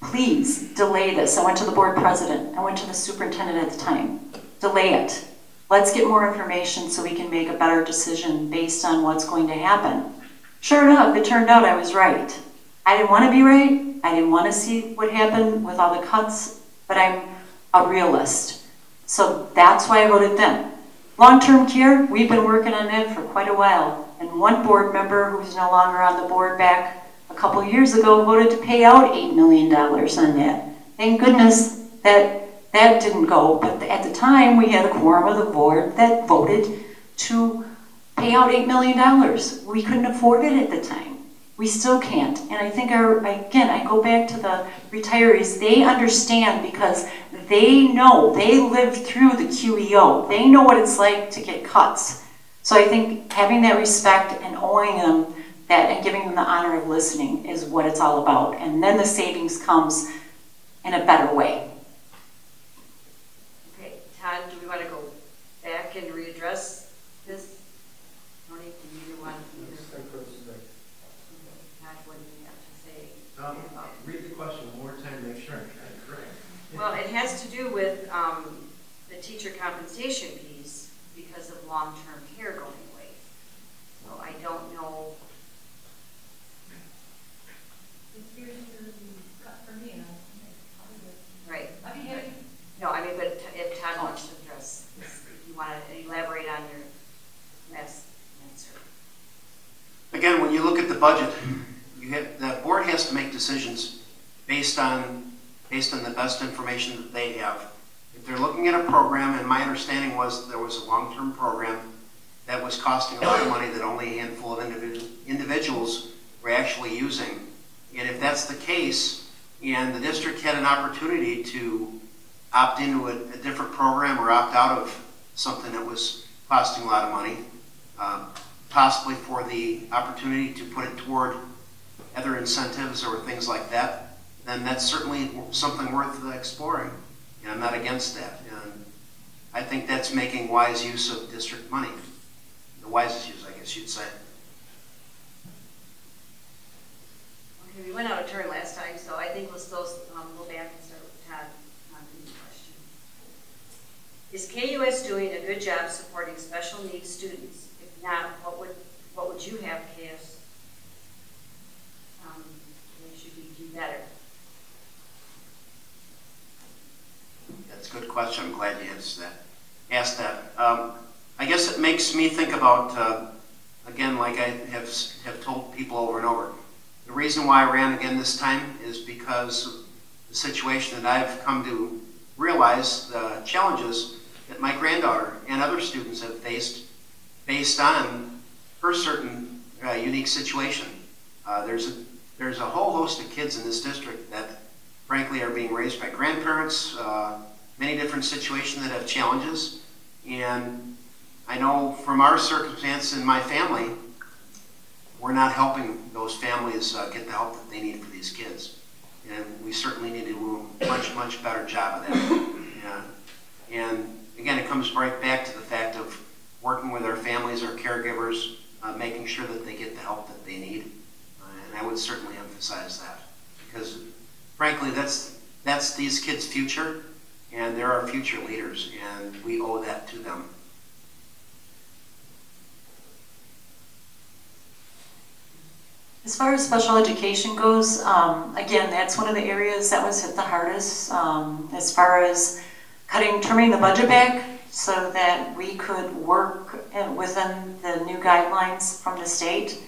please delay this. I went to the board president. I went to the superintendent at the time. Delay it. Let's get more information so we can make a better decision based on what's going to happen. Sure enough, it turned out I was right. I didn't want to be right. I didn't want to see what happened with all the cuts, but I'm a realist. So that's why I voted then. Long-term care, we've been working on that for quite a while. And one board member who's no longer on the board back a couple of years ago voted to pay out $8 million on that. Thank goodness that didn't go, but at the time we had a quorum of the board that voted to pay out $8 million. We couldn't afford it at the time. We still can't. And I think, again, I go back to the retirees. They understand because they know, they lived through the QEO. They know what it's like to get cuts. So I think having that respect and owing them that and giving them the honor of listening is what it's all about. And then the savings comes in a better way. Okay, Todd, do we want to go back and readdress this? Tony, do you want to? Read the question one more time to make sure I'm correct. Well, it has to do with the teacher compensation piece because of long-term care going away. So I don't know. Right. No, I mean, but if Todd wants to address this, if you want to elaborate on your last answer. Again, when you look at the budget, the board has to make decisions based on the best information that they have. If they're looking at a program, and my understanding was there was a long-term program that was costing a lot of money that only a handful of individuals were actually using, And if that's the case, and the district had an opportunity to opt into a different program or opt out of something that was costing a lot of money, possibly for the opportunity to put it toward other incentives or things like that, then that's certainly something worth exploring. And I'm not against that. And I think that's making wise use of district money. The wisest use, I guess you'd say. Okay, we went out of turn last time, so I think we'll still go back and start with Todd on the question. Is KUS doing a good job supporting special needs students? If not, what would you have, KS? Should we do better? That's a good question. I'm glad you asked that. I guess it makes me think about, again, like I have told people over and over, the reason why I ran again this time is because of the situation that I've come to realize, the challenges that my granddaughter and other students have faced based on her certain unique situation. There's a whole host of kids in this district that frankly are being raised by grandparents, many different situations that have challenges. And I know from our circumstance in my family, we're not helping those families get the help that they need for these kids. And we certainly need to do a much, much better job of that. Yeah. And again, it comes right back to the fact of working with our families, our caregivers, making sure that they get the help that they need. And I would certainly emphasize that. Because frankly, that's these kids' future, and they're our future leaders, and we owe that to them. As far as special education goes, again, that's one of the areas that was hit the hardest. As far as trimming the budget back so that we could work within the new guidelines from the state,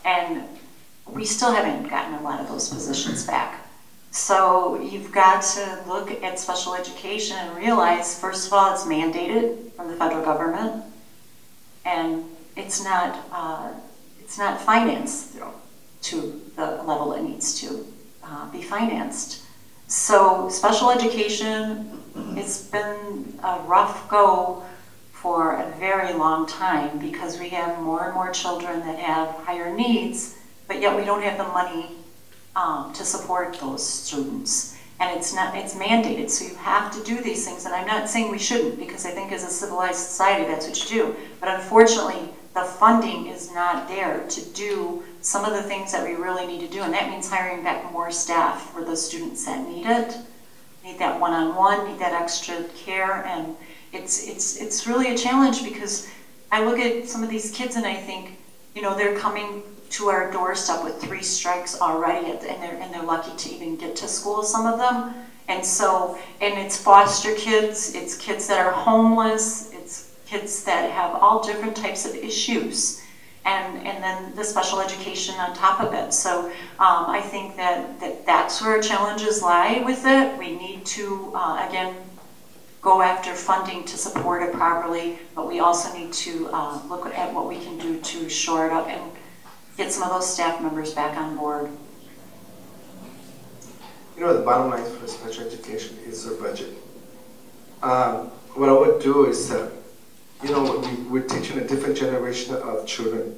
and we still haven't gotten a lot of those positions back. So you've got to look at special education and realize, first of all, it's mandated from the federal government, and it's not financed to the level it needs to be financed. So special education, it's been a rough go for a very long time because we have more and more children that have higher needs, but yet we don't have the money to support those students. And it's mandated, so you have to do these things. And I'm not saying we shouldn't, because I think as a civilized society, that's what you do. But unfortunately, the funding is not there to do some of the things that we really need to do. And that means hiring back more staff for the students that need it, need that one-on-one, need that extra care. And it's really a challenge, because I look at some of these kids and I think, you know, they're coming to our doorstep with 3 strikes already, and they're lucky to even get to school, some of them. And it's foster kids, it's kids that are homeless, it's kids that have all different types of issues, and then the special education on top of it. So I think that's where our challenges lie with it. We need to, again, go after funding to support it properly, but we also need to look at what we can do to shore it up and get some of those staff members back on board. You know, the bottom line for special education is their budget. What I would do is, you know, we're teaching a different generation of children.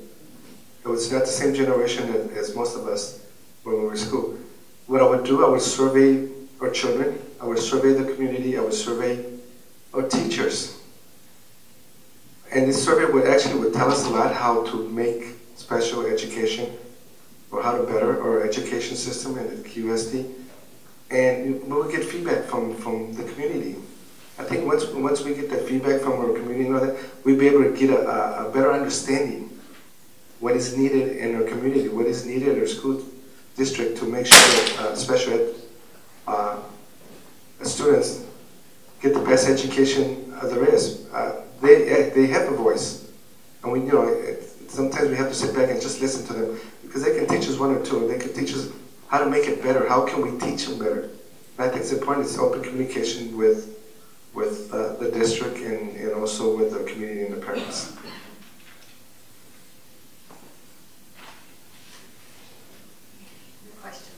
It was not the same generation as most of us when we were in school. What I would do, I would survey our children, I would survey the community, I would survey our teachers. And this survey would tell us a lot how to make special education, or how to better our education system and the KUSD. And we will get feedback from the community. I think once we get that feedback from our community and all that, we'll be able to get a better understanding what is needed in our community, what is needed in our school district to make sure that special ed students get the best education there is. They have a voice, and we, you know, sometimes we have to sit back and just listen to them, because they can teach us 1 or 2, and they can teach us how to make it better. How can we teach them better? And I think it's important. It's open communication with the district and also with the community and the parents. Question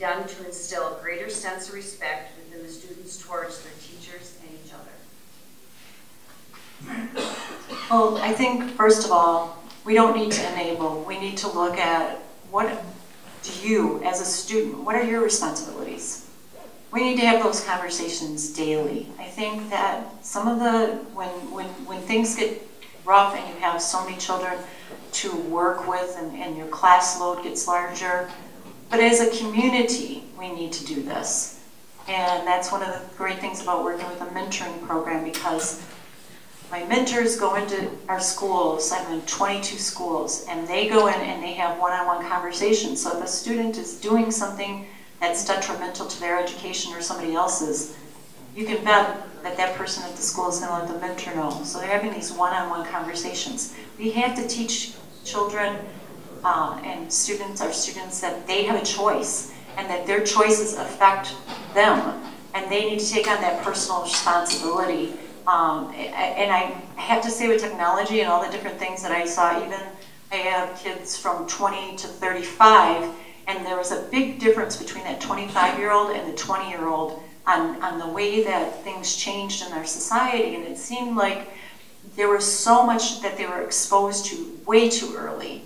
done to instill a greater sense of respect within the students towards their teachers and each other? Well, I think, first of all, we don't need to enable. We need to look at what do you, as a student, what are your responsibilities? We need to have those conversations daily. I think that some of the, when things get rough and you have so many children to work with and your class load gets larger, but as a community, we need to do this. And that's one of the great things about working with a mentoring program, because my mentors go into our schools. I'm in 22 schools, and they go in and they have one-on-one conversations. So if a student is doing something that's detrimental to their education or somebody else's, you can bet that that person at the school is going to let the mentor know. So they're having these one-on-one conversations. We have to teach children and students, our students, that they have a choice and that their choices affect them, and they need to take on that personal responsibility. And I have to say, with technology and all the different things that I saw, even I have kids from 20 to 35, and there was a big difference between that 25-year-old and the 20-year-old on the way that things changed in our society. And it seemed like there was so much that they were exposed to way too early.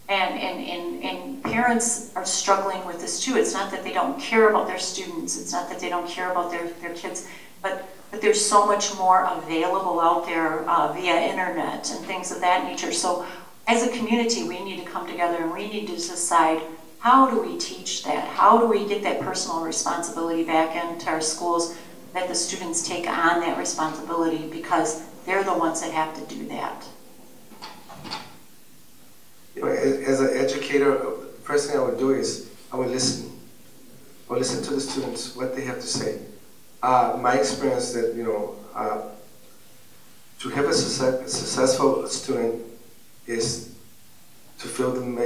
And parents are struggling with this too. It's not that they don't care about their students. It's not that they don't care about their kids, but there's so much more available out there via internet and things of that nature. So as a community, we need to come together and we need to decide, how do we teach that? How do we get that personal responsibility back into our schools, that the students take on that responsibility, because they're the ones that have to do that. You know, as an educator, the first thing I would do is I would listen. I would listen to the students, what they have to say. My experience that, you know, to have a successful student is to feel them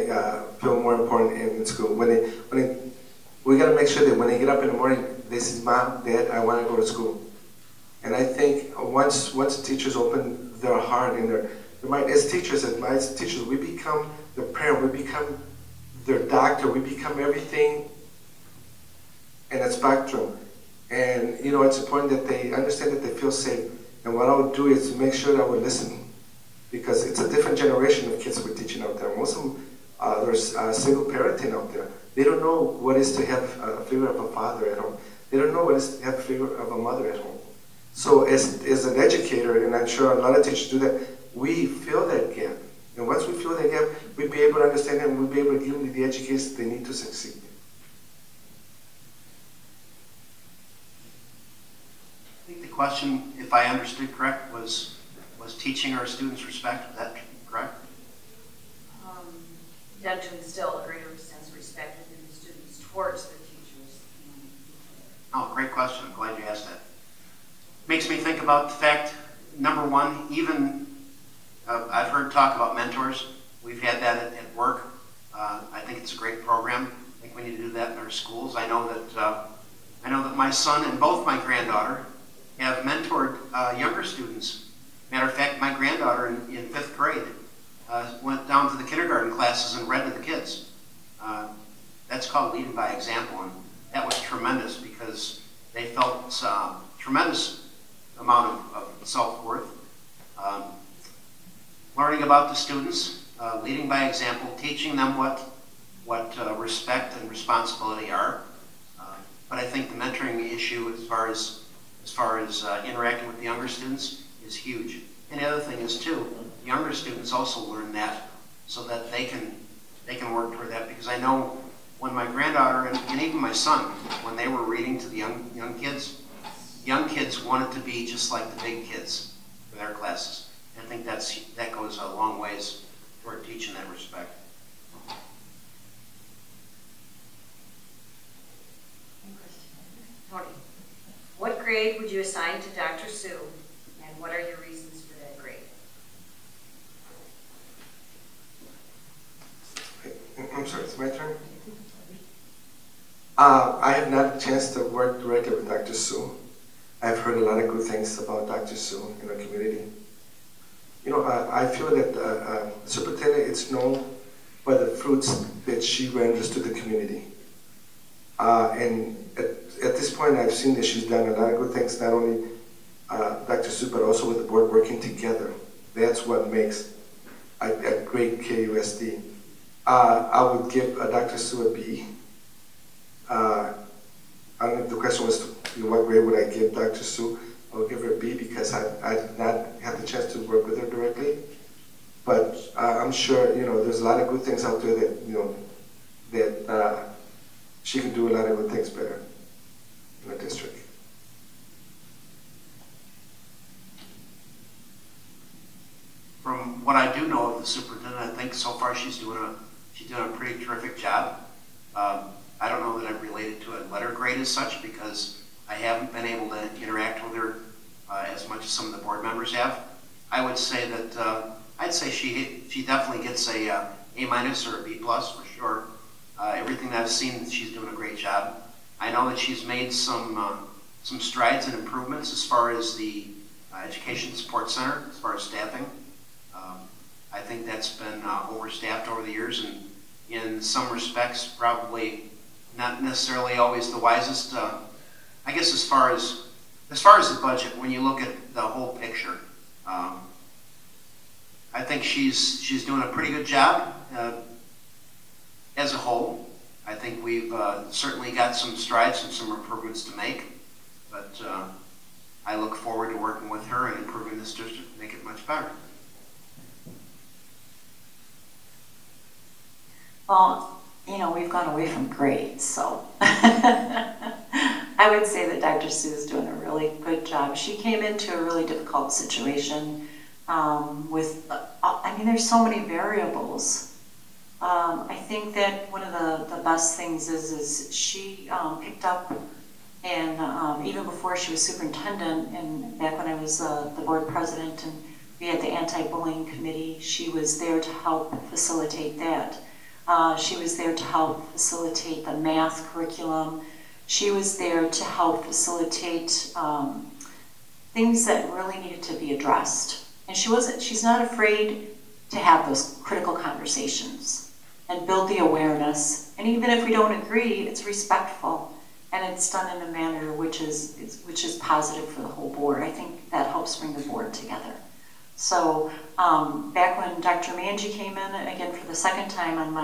feel more important in school. We got to make sure that when they get up in the morning, they say, "Mom, Dad, I want to go to school." And I think once teachers open their heart and their mind, as teachers, we become their parent, we become their doctor, we become everything in a spectrum. And you know, it's important that they understand that they feel safe. And what I would do is make sure that I would listen, because it's a different generation of kids we're teaching out there. Most of them, there's single parenting out there. They don't know what it is to have a figure of a father at home. They don't know what it is to have a figure of a mother at home. So as an educator, and I'm sure a lot of teachers do that, we fill that gap. And once we fill that gap, we'll be able to understand them, we'll be able to give them the education they need to succeed. I think the question, if I understood correct, was teaching our students respect. Is that correct? Done to instill a greater sense of respect within the students towards their teachers. Oh, great question. I'm glad you asked that. Makes me think about the fact, number one, even I've heard talk about mentors. We've had that at work. I think it's a great program. I think we need to do that in our schools. I know that my son and both my granddaughter have mentored younger students. Matter of fact, my granddaughter in 5th grade went down to the kindergarten classes and read to the kids. That's called leading by example, and that was tremendous, because they felt tremendous amount of self-worth. Learning about the students, leading by example, teaching them what respect and responsibility are. But I think the mentoring issue, as far as interacting with the younger students, is huge. And the other thing is too, younger students also learn that, so that they can work toward that. Because I know when my granddaughter and even my son, when they were reading to the young kids wanted to be just like the big kids for their classes. And I think that goes a long ways toward teaching that respect. Tony, what grade would you assign to Dr. Sue, and what are your reasons for that grade? I'm sorry, it's my turn? I have not had a chance to work directly with Dr. Sue. I've heard a lot of good things about Dr. Sue in the community. You know, I feel that superintendent is known by the fruits that she renders to the community. And at this point, I've seen that she's done a lot of good things, not only Dr. Sue, but also with the board working together. That's what makes a great KUSD. I would give Dr. Sue a B. I don't know if the question was what grade would I give Dr. Sue. I would give her a B because I did not have the chance to work with her directly. But I'm sure, there's a lot of good things out there that, that she can do a lot of good things better in the district. From what I do know of the superintendent, I think so far she's doing a pretty terrific job. I don't know that I've related to a letter grade as such because I haven't been able to interact with her as much as some of the board members have. I would say that I'd say she definitely gets a A- or a B+ for sure. Everything that I've seen, she's doing a great job. I know that she's made some strides and improvements as far as the Education Support Center, as far as staffing. I think that's been overstaffed over the years, and in some respects, probably not necessarily always the wisest. I guess as far as the budget, when you look at the whole picture, I think she's doing a pretty good job as a whole. I think we've certainly got some strides and some improvements to make, but I look forward to working with her and improving this district to make it much better. Well, we've gone away from grades, so I would say that Dr. Sue is doing a really good job. She came into a really difficult situation with, there's so many variables. I think that one of the best things is she picked up, and even before she was superintendent, and back when I was the board president and we had the anti-bullying committee, she was there to help facilitate that. She was there to help facilitate the math curriculum. She was there to help facilitate things that really needed to be addressed. And she's not afraid to have those critical conversations and build the awareness. And even if we don't agree, it's respectful and it's done in a manner which is positive for the whole board. I think that helps bring the board together. So back when Dr. Manji came in, again for the second time on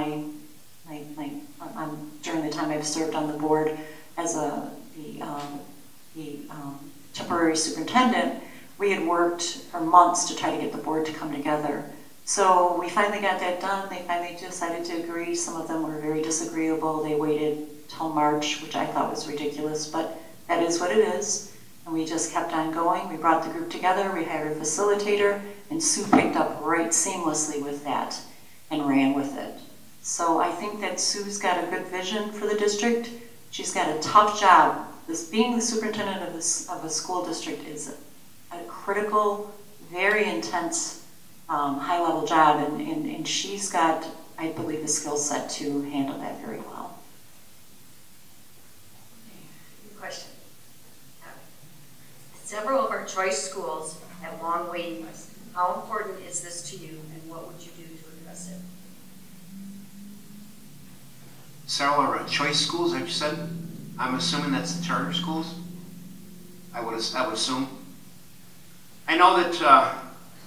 during the time I've served on the board as the temporary superintendent, we had worked for months to try to get the board to come together. So we finally got that done. They finally decided to agree. Some of them were very disagreeable. They waited till March, which I thought was ridiculous, but that is what it is. And we just kept on going. We brought the group together. We hired a facilitator, and Sue picked up right seamlessly with that and ran with it. So I think that Sue's got a good vision for the district. She's got a tough job. Being the superintendent of a school district is a critical, very intense, high-level job, and she's got, I believe, the skill set to handle that very well. Good question. Several of our choice schools have long waiting lists. How important is this to you, and what would you do to address it? Several are choice schools, as you said. I'm assuming that's the charter schools. I would assume. I know that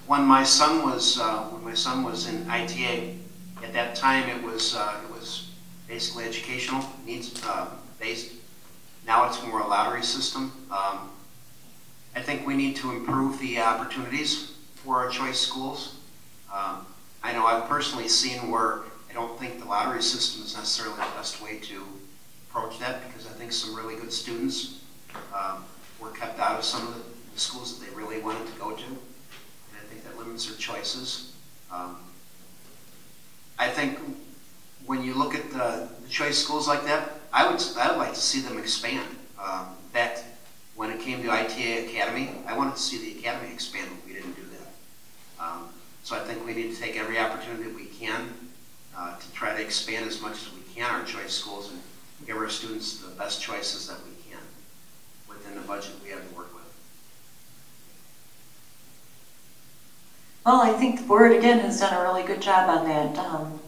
when my son was in ITA, at that time it was basically educational needs based. Now it's more a lottery system. I think we need to improve the opportunities for our choice schools. I know I've personally seen where I don't think the lottery system is necessarily the best way to approach that, because I think some really good students were kept out of some of the schools that they really wanted to go to, and I think that limits their choices. I think when you look at the choice schools like that, I would like to see them expand. In fact, when it came to ITA Academy, I wanted to see the academy expand, but we didn't do that. So I think we need to take every opportunity that we can to try to expand as much as we can our choice schools and give our students the best choices that we can within the budget we have to work with. Well, I think the board, again, has done a really good job on that.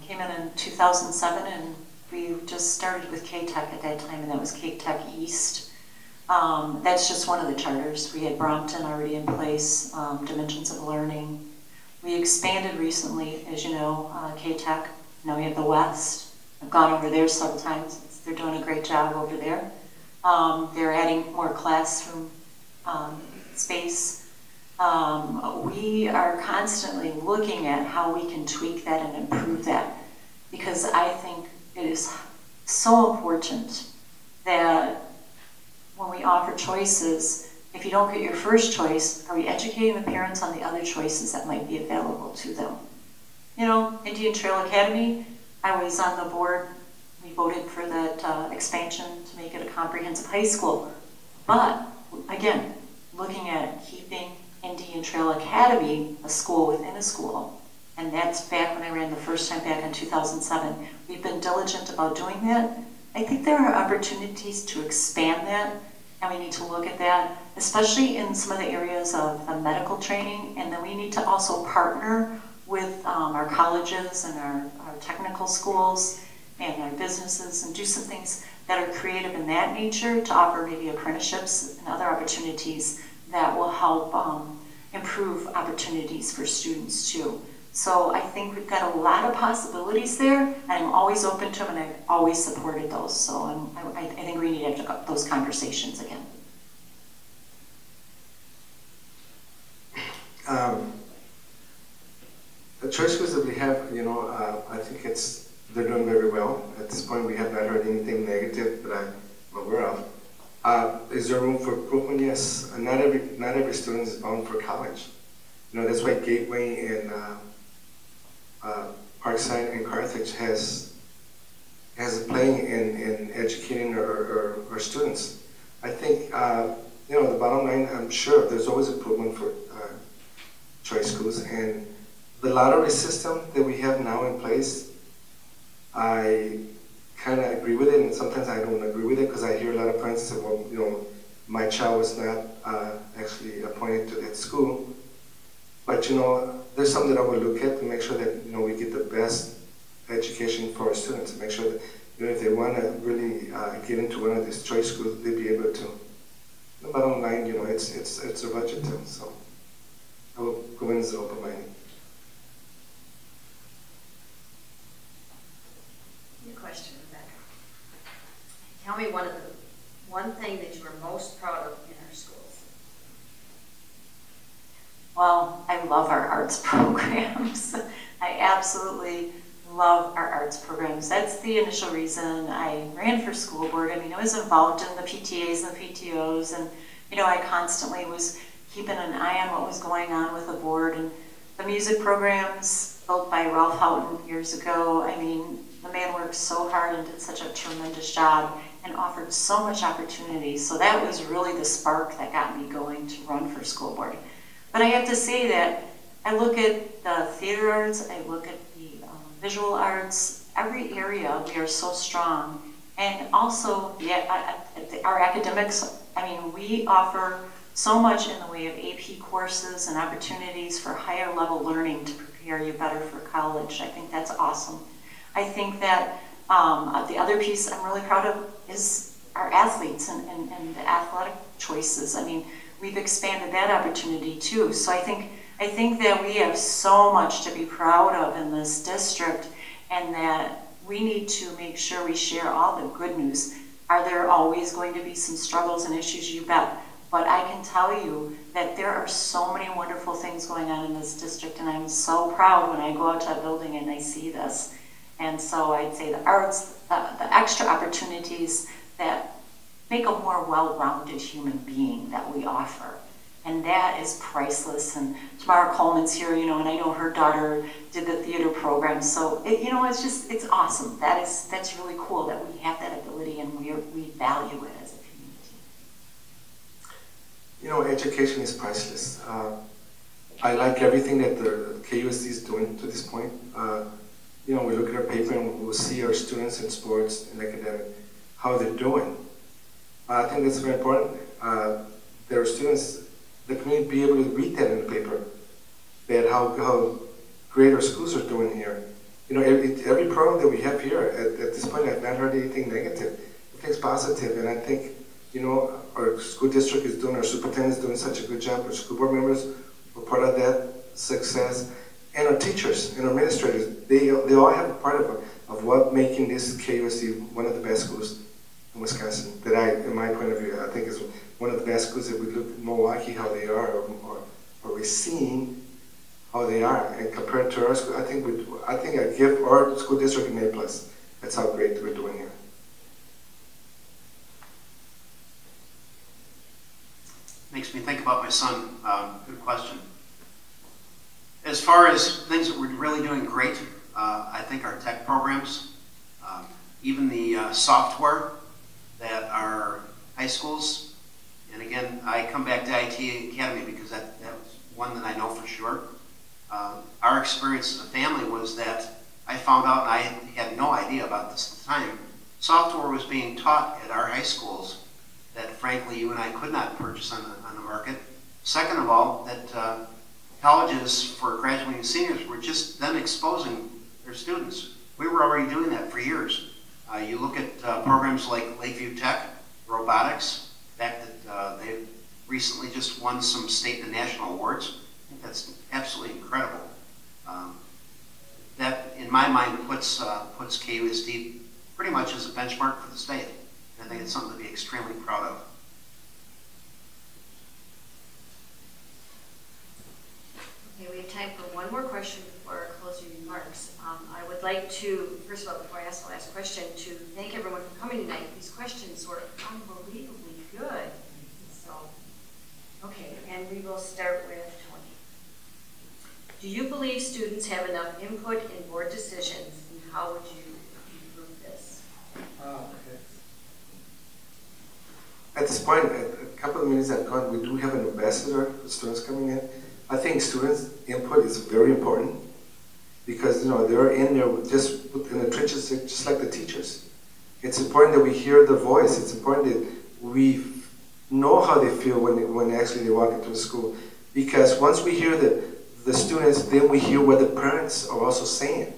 Came in 2007 and We just started with K-Tech at that time, and that was K-Tech East. That's just one of the charters. We had Brompton already in place, Dimensions of Learning. We expanded recently, as you know, K-Tech. Now we have the West. I've gone over there several times. They're doing a great job over there. They're adding more classroom space. We are constantly looking at how we can tweak that and improve that, because I think it is so important that when we offer choices, if you don't get your first choice, are we educating the parents on the other choices that might be available to them? You know, Indian Trail Academy, I was on the board. We voted for that expansion to make it a comprehensive high school. But again, looking at keeping Indian Trail Academy a school within a school, and that's back when I ran the first time back in 2007. We've been diligent about doing that. I think there are opportunities to expand that, and we need to look at that, especially in some of the areas of the medical training, and then we need to also partner with our colleges and our technical schools and our businesses and do some things that are creative in that nature to offer maybe apprenticeships and other opportunities that will help improve opportunities for students too. So I think we've got a lot of possibilities there, and I'm always open to them, and I've always supported those. So I think we need to have those conversations again. The choice schools that we have, you know, I think they're doing very well. At this point, we have not heard anything negative that I'm aware of. Is there room for improvement? Yes. Not every student is bound for college. You know, that's why Gateway and Parkside and Carthage has a play in educating our students. I think, you know, the bottom line, I'm sure there's always improvement for choice schools, and the lottery system that we have now in place, I kind of agree with it, and sometimes I don't agree with it, because I hear a lot of parents say, well, you know, my child was not actually appointed to that school. But, you know, there's something that I will look at to make sure that, you know, we get the best education for our students, to make sure that, you know, if they want to really get into one of these choice schools, they'll be able to. The bottom line, you know, it's a budget too, so I will go in as an open mind. Your question, Rebecca. Tell me one thing that you are most proud of in our schools. Well, I love our arts programs. I absolutely love our arts programs. That's the initial reason I ran for school board. I mean, I was involved in the PTAs and the PTOs, and, you know, I constantly was keeping an eye on what was going on with the board. And the music programs built by Ralph Houghton years ago, I mean, the man worked so hard and did such a tremendous job and offered so much opportunity. So that was really the spark that got me going to run for school board. But I have to say that I look at the theater arts, I look at the visual arts, every area we are so strong. And also our academics, I mean, we offer so much in the way of AP courses and opportunities for higher level learning to prepare you better for college. I think that's awesome. I think that the other piece I'm really proud of is our athletes and the athletic choices. I mean, we've expanded that opportunity too. So I think that we have so much to be proud of in this district, and that we need to make sure we share all the good news. Are there always going to be some struggles and issues? You bet. But I can tell you that there are so many wonderful things going on in this district, and I'm so proud when I go out to a building and I see this. And so I'd say the arts, the extra opportunities that make a more well-rounded human being that we offer. And that is priceless. And Tamara Coleman's here, you know, and I know her daughter did the theater program. So, you know, it's awesome. That's really cool that we have that ability, and we value it as a community. You know, education is priceless. I like everything that the KUSD is doing to this point. You know, we look at our paper and we'll see our students in sports and academic, how they're doing. I think that's very important. There are students, the community be able to read that in the paper, that how great our schools are doing here. You know, every program that we have here, at this point, I've not heard anything negative. Everything's positive, and I think, you know, our school district is doing, our superintendent is doing such a good job, our school board members were part of that success, and our teachers and our administrators, they all have a part of what making this KUSD one of the best schools in Wisconsin, that I, in my point of view, I think is one of the best schools. That we look at Milwaukee, how they are, or we're seeing how they are, and compared to our school, I think I give our school district an A+. That's how great we're doing here. Makes me think about my son. Good question. As far as things that we're really doing great, I think our tech programs, even the software that our high schools, and again, I come back to IT Academy because that was one that I know for sure. Our experience as a family was that I found out, and I had no idea about this at the time, software was being taught at our high schools that frankly you and I could not purchase on the market. Second of all, that colleges for graduating seniors were just then exposing their students. We were already doing that for years. You look at programs like Lakeview Tech, robotics, the fact that they recently just won some state and national awards. I think that's absolutely incredible. That, in my mind, puts KUSD pretty much as a benchmark for the state. And I think it's something to be extremely proud of. Okay, we have time for one more question before our closing remarks. I would like to, first of all, before I ask the last question, to thank everyone for coming tonight. These questions were unbelievably good. So, okay, and we will start with Tony. Do you believe students have enough input in board decisions, and how would you improve this? At this point, a couple of minutes I've gone, we do have an ambassador for students coming in. I think students' input is very important because, you know, they're in there just in the trenches, just like the teachers. It's important that we hear their voice. It's important that we know how they feel when actually they walk into the school. Because once we hear the students, then we hear what the parents are also saying.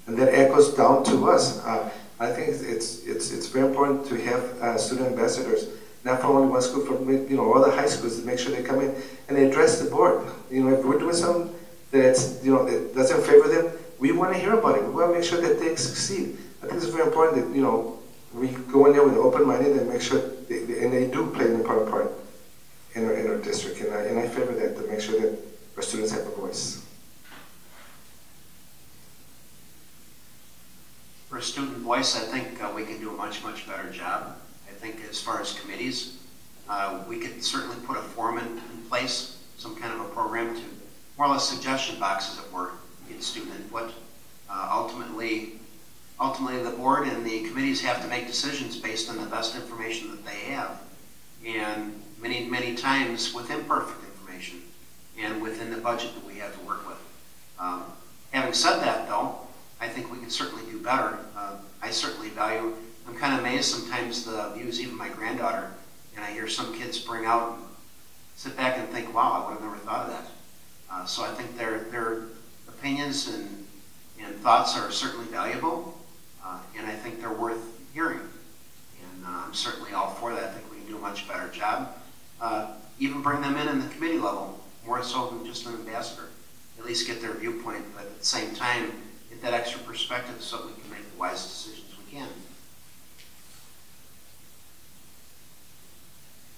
And that echoes down to us. I think it's very important to have student ambassadors, not for only one school, for, you know, all the high schools, to make sure they come in and they address the board. You know, if we're doing something that's, you know, that doesn't favor them, we want to hear about it. We want to make sure that they succeed. I think it's very important that, you know, we go in there with open-minded and make sure, and they do play an important part in our district. And I favor that, to make sure that our students have a voice. For a student voice, I think we can do a much, much better job. I think as far as committees, we could certainly put a forum in place, some kind of a program to more or less suggestion boxes that were get student input. Ultimately the board and the committees have to make decisions based on the best information that they have. And many, many times with imperfect information and within the budget that we have to work with. Having said that though, I think we can certainly do better. I certainly value, I'm kind of amazed sometimes the views, even my granddaughter, and I hear some kids bring out and sit back and think, wow, I would have never thought of that. So I think their opinions and thoughts are certainly valuable, and I think they're worth hearing. And I'm certainly all for that. I think we can do a much better job. Even bring them in the committee level, more so than just an ambassador. At least get their viewpoint, but at the same time, get that extra perspective so we can make the wise decisions we can.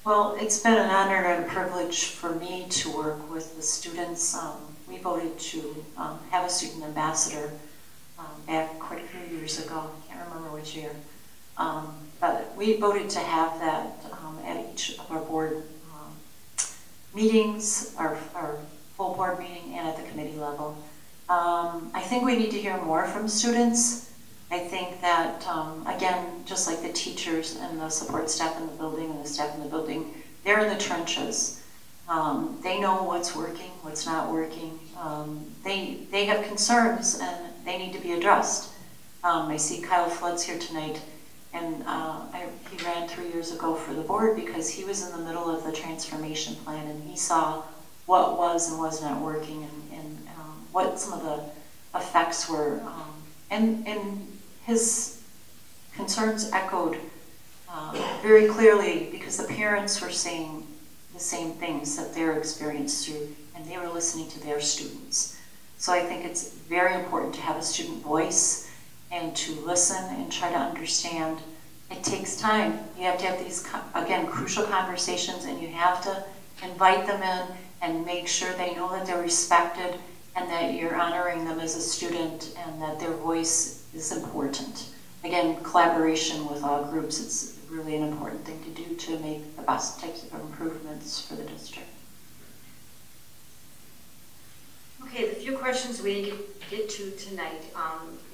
Well, it's been an honor and a privilege for me to work with the students. We voted to have a student ambassador back quite a few years ago. I can't remember which year. But we voted to have that at each of our board meetings, our full board meeting, and at the committee level. I think we need to hear more from students. I think that, again, just like the teachers and the support staff in the building and the staff in the building, they're in the trenches. They know what's working, what's not working. They have concerns and they need to be addressed. I see Kyle Flood's here tonight, and he ran 3 years ago for the board because he was in the middle of the transformation plan and he saw what was and was not working and what some of the effects were And his concerns echoed very clearly because the parents were saying the same things that they're experienced through, and they were listening to their students. So I think it's very important to have a student voice and to listen and try to understand. It takes time. You have to have these, again, crucial conversations, and you have to invite them in and make sure they know that they're respected and that you're honoring them as a student and that their voice is important. Again, collaboration with all groups, it's really an important thing to do to make the best types of improvements for the district. Okay, the few questions we didn't get to tonight.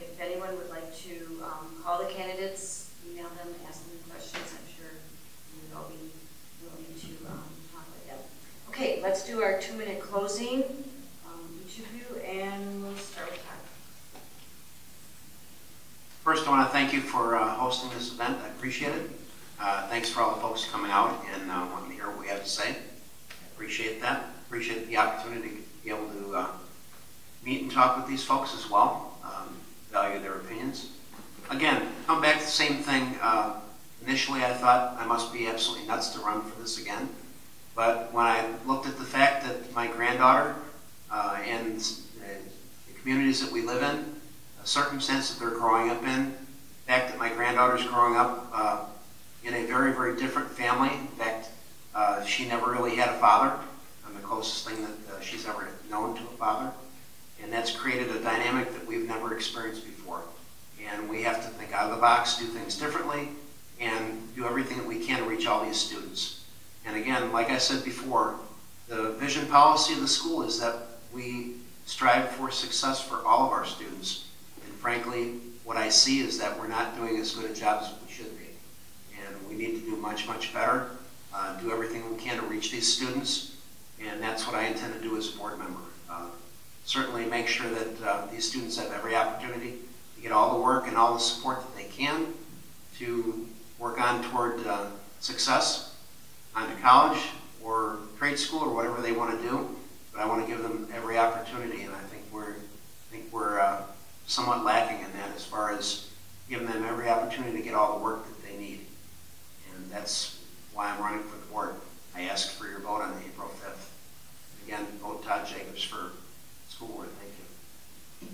If anyone would like to call the candidates, email them, ask them questions, I'm sure you would all be willing to talk with them. Okay, let's do our 2-minute closing, each of you, and we'll start with Todd. First, I want to thank you for hosting this event. I appreciate it. Thanks for all the folks coming out and wanting to hear what we have to say. I appreciate that. Appreciate the opportunity to be able to meet and talk with these folks as well. Value their opinions. Again, come back to the same thing. Initially, I thought I must be absolutely nuts to run for this again. But when I looked at the fact that my granddaughter and the communities that we live in, the circumstance that they're growing up in, the fact that my granddaughter's growing up in a very, very different family. In fact, she never really had a father. I'm the closest thing that she's ever known to a father. And that's created a dynamic that we've never experienced before. And we have to think out of the box, do things differently, and do everything that we can to reach all these students. And again, like I said before, the vision policy of the school is that we strive for success for all of our students. And frankly, what I see is that we're not doing as good a job as we should be. And we need to do much, much better, do everything we can to reach these students. And that's what I intend to do as a board member. Certainly make sure that these students have every opportunity to get all the work and all the support that they can to work on toward success, on to college or trade school or whatever they want to do. But I want to give them every opportunity, and I think we're somewhat lacking in that as far as giving them every opportunity to get all the work that they need. And that's why I'm running for the board. I ask for your vote on April 5th. Again, vote Todd Jacobs for school board. Thank you.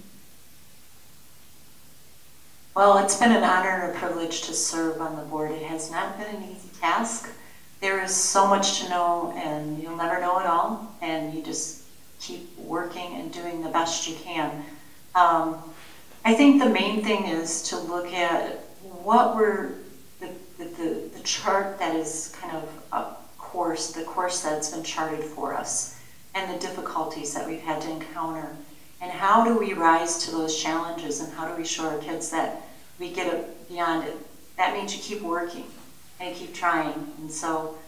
Well, it's been an honor and a privilege to serve on the board. It has not been an easy task. There is so much to know, and you'll never know it all, and you just keep working and doing the best you can. I think the main thing is to look at what were the chart that is kind of the course that's been charted for us, and the difficulties that we've had to encounter, and how do we rise to those challenges, and how do we show our kids that we get it beyond it. That means you keep working and keep trying. And so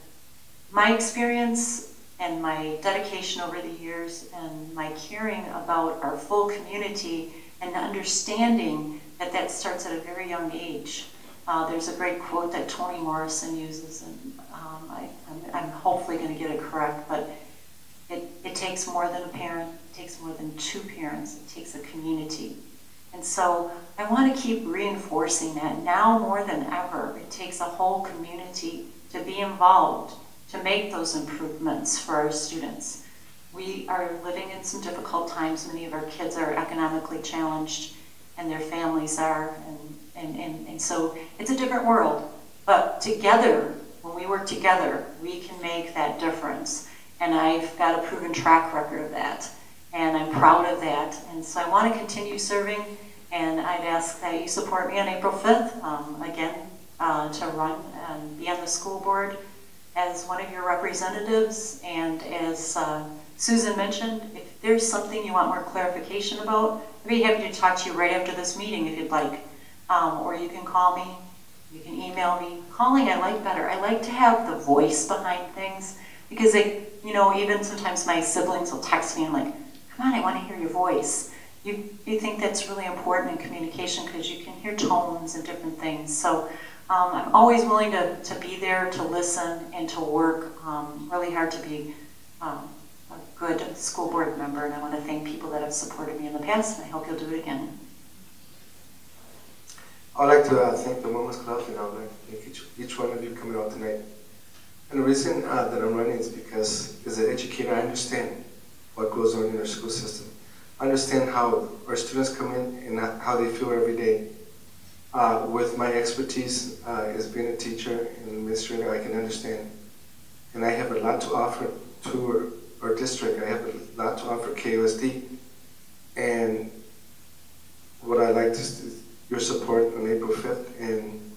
my experience and my dedication over the years and my caring about our full community and understanding that that starts at a very young age. There's a great quote that Toni Morrison uses, and I'm hopefully going to get it correct, but it takes more than a parent, it takes more than two parents, it takes a community. And so I want to keep reinforcing that. Now more than ever, it takes a whole community to be involved, to make those improvements for our students. We are living in some difficult times. Many of our kids are economically challenged, and their families are, and so it's a different world. But together, when we work together, we can make that difference. And I've got a proven track record of that. And I'm proud of that. And so I want to continue serving, and I'd ask that you support me on April 5th, again, to run and be on the school board as one of your representatives. And as Susan mentioned, if there's something you want more clarification about, I'd be happy to talk to you right after this meeting if you'd like. Or you can call me, you can email me. Calling I like better. I like to have the voice behind things, because even sometimes my siblings will text me and I'm like, come on, I want to hear your voice. You think that's really important in communication because you can hear tones and different things. So I'm always willing to be there, to listen, and to work really hard to be a good school board member. And I want to thank people that have supported me in the past, and I hope you'll do it again. I'd like to thank the Women's Club, and I would like to thank each one of you coming out tonight. And the reason that I'm running is because, as an educator, I understand what goes on in our school system. I understand how our students come in and how they feel every day. With my expertise as being a teacher and administrator, I can understand. And I have a lot to offer to our district. I have a lot to offer KUSD. And what I'd like to do is your support on April 5th. And